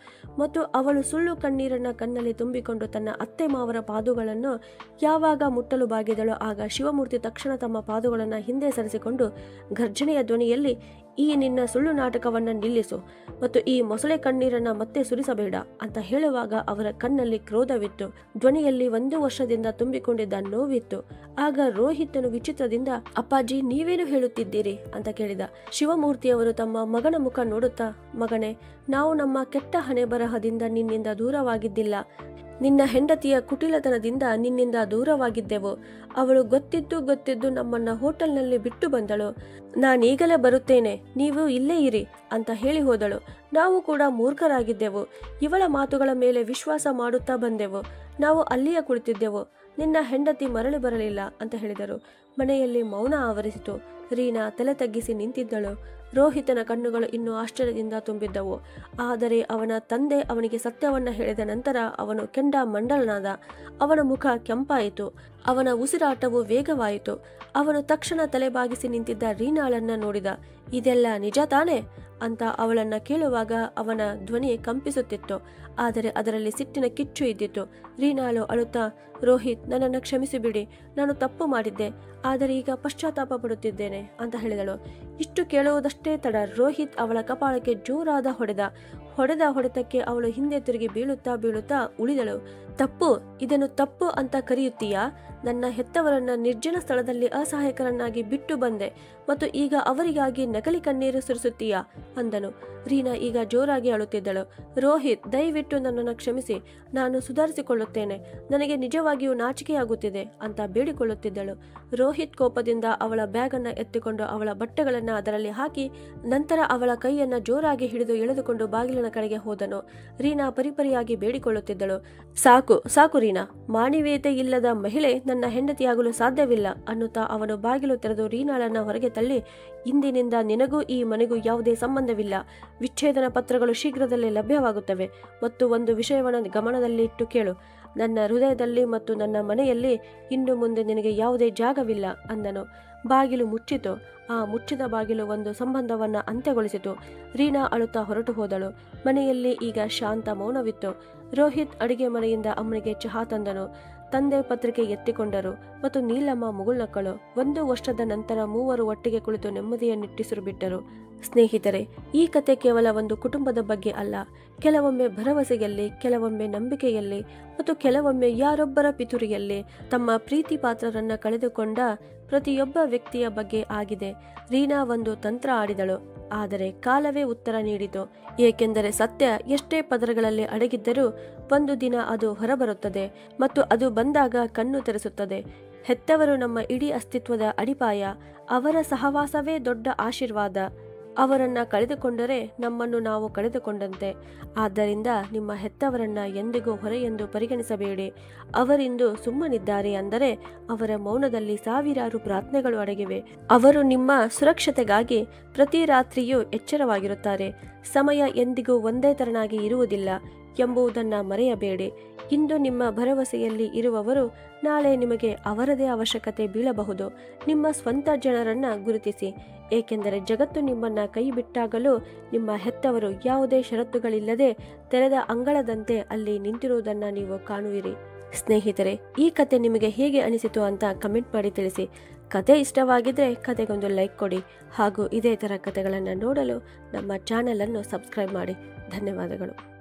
ಮತ್ತು ಅವಳು ಸುಳ್ಳು ಕಣ್ಣೀರನ್ನ ಕಣ್ಣಲ್ಲಿ ತುಂಬಿಕೊಂಡು ತನ್ನ ಅತ್ತೆ ಮಾವರ ಪಾದಗಳನ್ನು ಯಾವಾಗ ಮುಟ್ಟಲು ಬಾಗಿದಳು, ಆಗ ಶಿವಮೂರ್ತಿ ತಕ್ಷಣ ತಮ್ಮ ಪಾದಗಳನ್ನು ಹಿಂದೆ ಸರಿಸಿಕೊಂಡು ಗರ್ಜನೆಯ ಧ್ವನಿಯಲ್ಲಿ, ಈ ನಿನ್ನ ಸುಳ್ಳು ನಾಟಕವನ್ನ ನಿಲ್ಲಿಸು ಮತ್ತು ಈ ಮೊಸಳೆ ಕಣ್ಣೀರನ್ನ ಮತ್ತೆ ಸುರಿಸಬೇಡ ಅಂತ ಹೇಳುವಾಗ ಅವರ ಕಣ್ಣಲ್ಲಿ ಕ್ರೋಧವಿತ್ತು. ಧ್ವನಿಯಲ್ಲಿ 1 ವರ್ಷದಿಂದ ತುಂಬಿಕೊಂಡಿದ್ದ ನೋವಿತ್ತು. ಆಗ ರೋಹಿತನು ವಿಚಿತ್ರದಿಂದ, ಅಪ್ಪಾಜಿ, ನೀವೇನು ಹೇಳುತ್ತಿದ್ದೀರಿ ಅಂತ ಕೇಳಿದ. ಶಿವಮೂರ್ತಿಯವರು ತಮ್ಮ ಮಗನ ಮುಖ ನೋಡುತ್ತಾ, ಮಗನೇ, ನಾವು ನಮ್ಮ ಕೆಟ್ಟ ಹಣೆ ಬರಹದಿಂದ ನಿನ್ನಿಂದ ದೂರವಾಗಿದ್ದಿಲ್ಲ. ನಿನ್ನ ಹೆಂಡತಿಯ ಕುಟಿಲತನದಿಂದ ನಿನ್ನಿಂದ ದೂರವಾಗಿದ್ದೆವು. ಅವಳು ಗೊತ್ತಿದ್ದು ನಮ್ಮನ್ನ ಹೋಟೆಲ್ನಲ್ಲಿ ಬಿಟ್ಟು ಬಂದಳು. ನಾನೀಗಲೇ ಬರುತ್ತೇನೆ, ನೀವು ಇಲ್ಲೇ ಇರಿ ಅಂತ ಹೇಳಿ ಹೋದಳು. ನಾವು ಕೂಡ ಮೂರ್ಖರಾಗಿದ್ದೆವು. ಇವಳ ಮಾತುಗಳ ಮೇಲೆ ವಿಶ್ವಾಸ ಮಾಡುತ್ತಾ ಬಂದೆವು. ನಾವು ಅಲ್ಲಿಯೇ ಕುಳಿತಿದ್ದೆವು. ನಿನ್ನ ಹೆಂಡತಿ ಮರಳಿ ಬರಲಿಲ್ಲ ಅಂತ ಹೇಳಿದರು. ಮನೆಯಲ್ಲಿ ಮೌನ ಆವರಿಸಿತು. ರೀನಾ ತಲೆ ತಗ್ಗಿಸಿ ನಿಂತಿದ್ದಳು. ರೋಹಿತನ ಕಣ್ಣುಗಳು ಇನ್ನೂ ಆಶ್ಚರ್ಯದಿಂದ ತುಂಬಿದ್ದವು. ಆದರೆ ಅವನ ತಂದೆ ಅವನಿಗೆ ಸತ್ಯವನ್ನ ಹೇಳಿದ ನಂತರ ಅವನು ಕೆಂಡ ಮಂಡಲನಾದ. ಅವನ ಮುಖ ಕೆಂಪಾಯಿತು. ಅವನ ಉಸಿರಾಟವು ವೇಗವಾಯಿತು. ಅವನು ತಕ್ಷಣ ತಲೆಬಾಗಿಸಿ ನಿಂತಿದ್ದ ರೀನಾಳನ್ನ ನೋಡಿದ. ಇದೆಲ್ಲ ನಿಜ ತಾನೇ ಅಂತ ಅವಳನ್ನ ಕೇಳುವಾಗ ಅವನ ಧ್ವನಿ ಕಂಪಿಸುತ್ತಿತ್ತು. ಆದರೆ ಅದರಲ್ಲಿ ಸಿಟ್ಟಿನ ಕಿಚ್ಚು ಇದ್ದಿತ್ತು. ರೀನಾಳು ಅಳುತ್ತಾ, ರೋಹಿತ್, ನನ್ನನ್ನು ಕ್ಷಮಿಸಿಬಿಡಿ. ನಾನು ತಪ್ಪು ಮಾಡಿದ್ದೆ, ಆದರೆ ಈಗ ಪಶ್ಚಾತ್ತಾಪ ಪಡುತ್ತಿದ್ದೇನೆ ಅಂತ ಹೇಳಿದಳು. ಇಷ್ಟು ಕೇಳುವುದಷ್ಟೇ ತಡ. ರೋಹಿತ್ ಅವಳ ಕಪಾಳಕ್ಕೆ ಜೋರಾದ ಹೊಡೆತಕ್ಕೆ ಅವಳು ಹಿಂದೆ ತಿರುಗಿ ಬೀಳುತ್ತಾ ಉಳಿದಳು. ತಪ್ಪು? ಇದನ್ನು ತಪ್ಪು ಅಂತ ಕರೆಯುತ್ತೀಯಾ? ನನ್ನ ಹೆತ್ತವರನ್ನ ನಿರ್ಜನ ಸ್ಥಳದಲ್ಲಿ ಅಸಹಾಯಕರನ್ನಾಗಿ ಬಿಟ್ಟು ಬಂದೆ ಮತ್ತು ಈಗ ಅವರಿಗಾಗಿ ನಕಲಿ ಕಣ್ಣೀರು ಸುರಿಸುತ್ತೀಯಾ ಅಂದನು. ರೀನಾ ಈಗ ಜೋರಾಗಿ ಅಳುತ್ತಿದ್ದಳು. ರೋಹಿತ್, ದಯವಿಟ್ಟು ನನ್ನನ್ನು ಕ್ಷಮಿಸಿ. ನಾನು ಸುಧಾರಿಸಿಕೊಳ್ಳುತ್ತೇನೆ. ನನಗೆ ನಿಜವಾಗಿಯೂ ನಾಚಿಕೆಯಾಗುತ್ತಿದೆ ಅಂತ ಬೇಡಿಕೊಳ್ಳುತ್ತಿದ್ದಳು. ರೋಹಿತ್ ಕೋಪದಿಂದ ಅವಳ ಬ್ಯಾಗನ್ನು ಎತ್ತಿಕೊಂಡು ಅವಳ ಬಟ್ಟೆಗಳನ್ನು ಅದರಲ್ಲಿ ಹಾಕಿ ನಂತರ ಅವಳ ಕೈಯನ್ನ ಜೋರಾಗಿ ಹಿಡಿದು ಎಳೆದುಕೊಂಡು ಬಾಗಿಲಿನ ಕಡೆಗೆ ಹೋದನು. ರೀನಾ ಪರಿಪರಿಯಾಗಿ ಬೇಡಿಕೊಳ್ಳುತ್ತಿದ್ದಳು. ಸಾಕು ರೀನಾ, ಮಾನವೀಯತೆ ಇಲ್ಲದ ಮಹಿಳೆ ನನ್ನ ಹೆಂಡತಿಯಾಗಲು ಸಾಧ್ಯವಿಲ್ಲ ಅನ್ನುತ್ತಾ ಅವನು ಬಾಗಿಲು ತೆರೆದು ರೀನಾಳನ್ನ ಹೊರಗೆ ತಳ್ಳಿ, ಇಂದಿನಿಂದ ನಿನಗೂ ಈ ಮನೆಗೂ ಯಾವುದೇ ಸಂಬಂಧವಿಲ್ಲ. ವಿಚ್ಛೇದನ ಪತ್ರಗಳು ಶೀಘ್ರದಲ್ಲೇ ಲಭ್ಯವಾಗುತ್ತವೆ. ಮತ್ತು ಒಂದು ವಿಷಯವನ್ನು ಗಮನದಲ್ಲಿಟ್ಟು ಕೇಳು. ನನ್ನ ಹೃದಯದಲ್ಲಿ ಮತ್ತು ನನ್ನ ಮನೆಯಲ್ಲಿ ಇನ್ನು ಮುಂದೆ ನಿನಗೆ ಯಾವುದೇ ಜಾಗವಿಲ್ಲ ಅಂದನು. ಬಾಗಿಲು ಮುಚ್ಚಿತು. ಆ ಮುಚ್ಚಿದ ಬಾಗಿಲು ಒಂದು ಸಂಬಂಧವನ್ನ ಅಂತ್ಯಗೊಳಿಸಿತು. ರೀನಾ ಅಳುತ್ತಾ ಹೊರಟು ಹೋದಳು. ಮನೆಯಲ್ಲಿ ಈಗ ಶಾಂತ ಮೌನವಿತ್ತು. ರೋಹಿತ್ ಅಡಿಗೆ ಮನೆಯಿಂದ ಅಮ್ಮನಿಗೆ ಚಹಾ ತಂದನು. ತಂದೆ ಪತ್ರಿಕೆ ಎತ್ತಿಕೊಂಡರು ಮತ್ತು ನೀಲಮ್ಮ ಮುಗುಳ್ನಕ್ಕಳು. 1 ವರ್ಷದ ನಂತರ ಮೂವರು ಒಟ್ಟಿಗೆ ಕುಳಿತು ನೆಮ್ಮದಿಯ ನಿಟ್ಟುಸಿರು ಬಿಟ್ಟರು. ಸ್ನೇಹಿತರೆ, ಈ ಕತೆ ಕೇವಲ ಒಂದು ಕುಟುಂಬದ ಬಗ್ಗೆ ಅಲ್ಲ. ಕೆಲವೊಮ್ಮೆ ಭರವಸೆಯಲ್ಲಿ, ಕೆಲವೊಮ್ಮೆ ನಂಬಿಕೆಯಲ್ಲಿ ಮತ್ತು ಕೆಲವೊಮ್ಮೆ ಯಾರೊಬ್ಬರ ಪಿತುರಿಯಲ್ಲಿ ತಮ್ಮ ಪ್ರೀತಿ ಪಾತ್ರರನ್ನ ಕಳೆದುಕೊಂಡ ಪ್ರತಿಯೊಬ್ಬ ವ್ಯಕ್ತಿಯ ಬಗ್ಗೆ ಆಗಿದೆ. ರೀನಾ ಒಂದು ತಂತ್ರ ಆಡಿದಳು, ಆದರೆ ಕಾಲವೇ ಉತ್ತರ ನೀಡಿತು. ಏಕೆಂದರೆ ಸತ್ಯ ಎಷ್ಟೇ ಪದರಗಳಲ್ಲಿ ಅಡಗಿದ್ದರೂ ಒಂದು ದಿನ ಅದು ಹೊರಬರುತ್ತದೆ ಮತ್ತು ಅದು ಬಂದಾಗ ಕಣ್ಣು ತೆರೆಸುತ್ತದೆ. ಹೆತ್ತವರು ನಮ್ಮ ಇಡೀ ಅಸ್ತಿತ್ವದ ಅಡಿಪಾಯ. ಅವರ ಸಹವಾಸವೇ ದೊಡ್ಡ ಆಶೀರ್ವಾದ. ಅವರನ್ನ ಕಳೆದುಕೊಂಡರೆ ನಮ್ಮನ್ನು ನಾವು ಕಳೆದುಕೊಂಡಂತೆ. ಆದ್ದರಿಂದ ನಿಮ್ಮ ಹೆತ್ತವರನ್ನ ಎಂದಿಗೂ ಹೊರೆಯೆಂದು ಪರಿಗಣಿಸಬೇಡಿ. ಅವರಿಂದು ಸುಮ್ಮನಿದ್ದಾರೆ ಅಂದರೆ ಅವರ ಮೌನದಲ್ಲಿ ಸಾವಿರಾರು ಪ್ರಾರ್ಥನೆಗಳು ಅಡಗಿವೆ. ಅವರು ನಿಮ್ಮ ಸುರಕ್ಷತೆಗಾಗಿ ಪ್ರತಿ ರಾತ್ರಿಯೂ ಎಚ್ಚರವಾಗಿರುತ್ತಾರೆ. ಸಮಯ ಎಂದಿಗೂ ಒಂದೇ ತೆರನಾಗಿ ಇರುವುದಿಲ್ಲ ಎಂಬುದನ್ನು ಮರೆಯಬೇಡಿ. ಇಂದು ನಿಮ್ಮ ಭರವಸೆಯಲ್ಲಿ ಇರುವವರು ನಾಳೆ ನಿಮಗೆ ಅವರದೇ ಅವಶ್ಯಕತೆ ಬೀಳಬಹುದು. ನಿಮ್ಮ ಸ್ವಂತ ಜನರನ್ನ ಗುರುತಿಸಿ, ಏಕೆಂದರೆ ಜಗತ್ತು ನಿಮ್ಮನ್ನ ಕೈ ಬಿಟ್ಟಾಗಲೂ ನಿಮ್ಮ ಹೆತ್ತವರು ಯಾವುದೇ ಷರತ್ತುಗಳಿಲ್ಲದೆ ತೆರೆದ ಅಂಗಳದಂತೆ ಅಲ್ಲಿ ನಿಂತಿರುವುದನ್ನು ನೀವು ಕಾಣುವಿರಿ. ಸ್ನೇಹಿತರೆ, ಈ ಕತೆ ನಿಮಗೆ ಹೇಗೆ ಅನಿಸಿತು ಅಂತ ಕಮೆಂಟ್ ಮಾಡಿ ತಿಳಿಸಿ. ಕತೆ ಇಷ್ಟವಾಗಿದ್ದರೆ ಕತೆಗೊಂದು ಲೈಕ್ ಕೊಡಿ ಹಾಗೂ ಇದೇ ಥರ ಕತೆಗಳನ್ನು ನೋಡಲು ನಮ್ಮ ಚಾನಲನ್ನು ಸಬ್ಸ್ಕ್ರೈಬ್ ಮಾಡಿ. ಧನ್ಯವಾದಗಳು.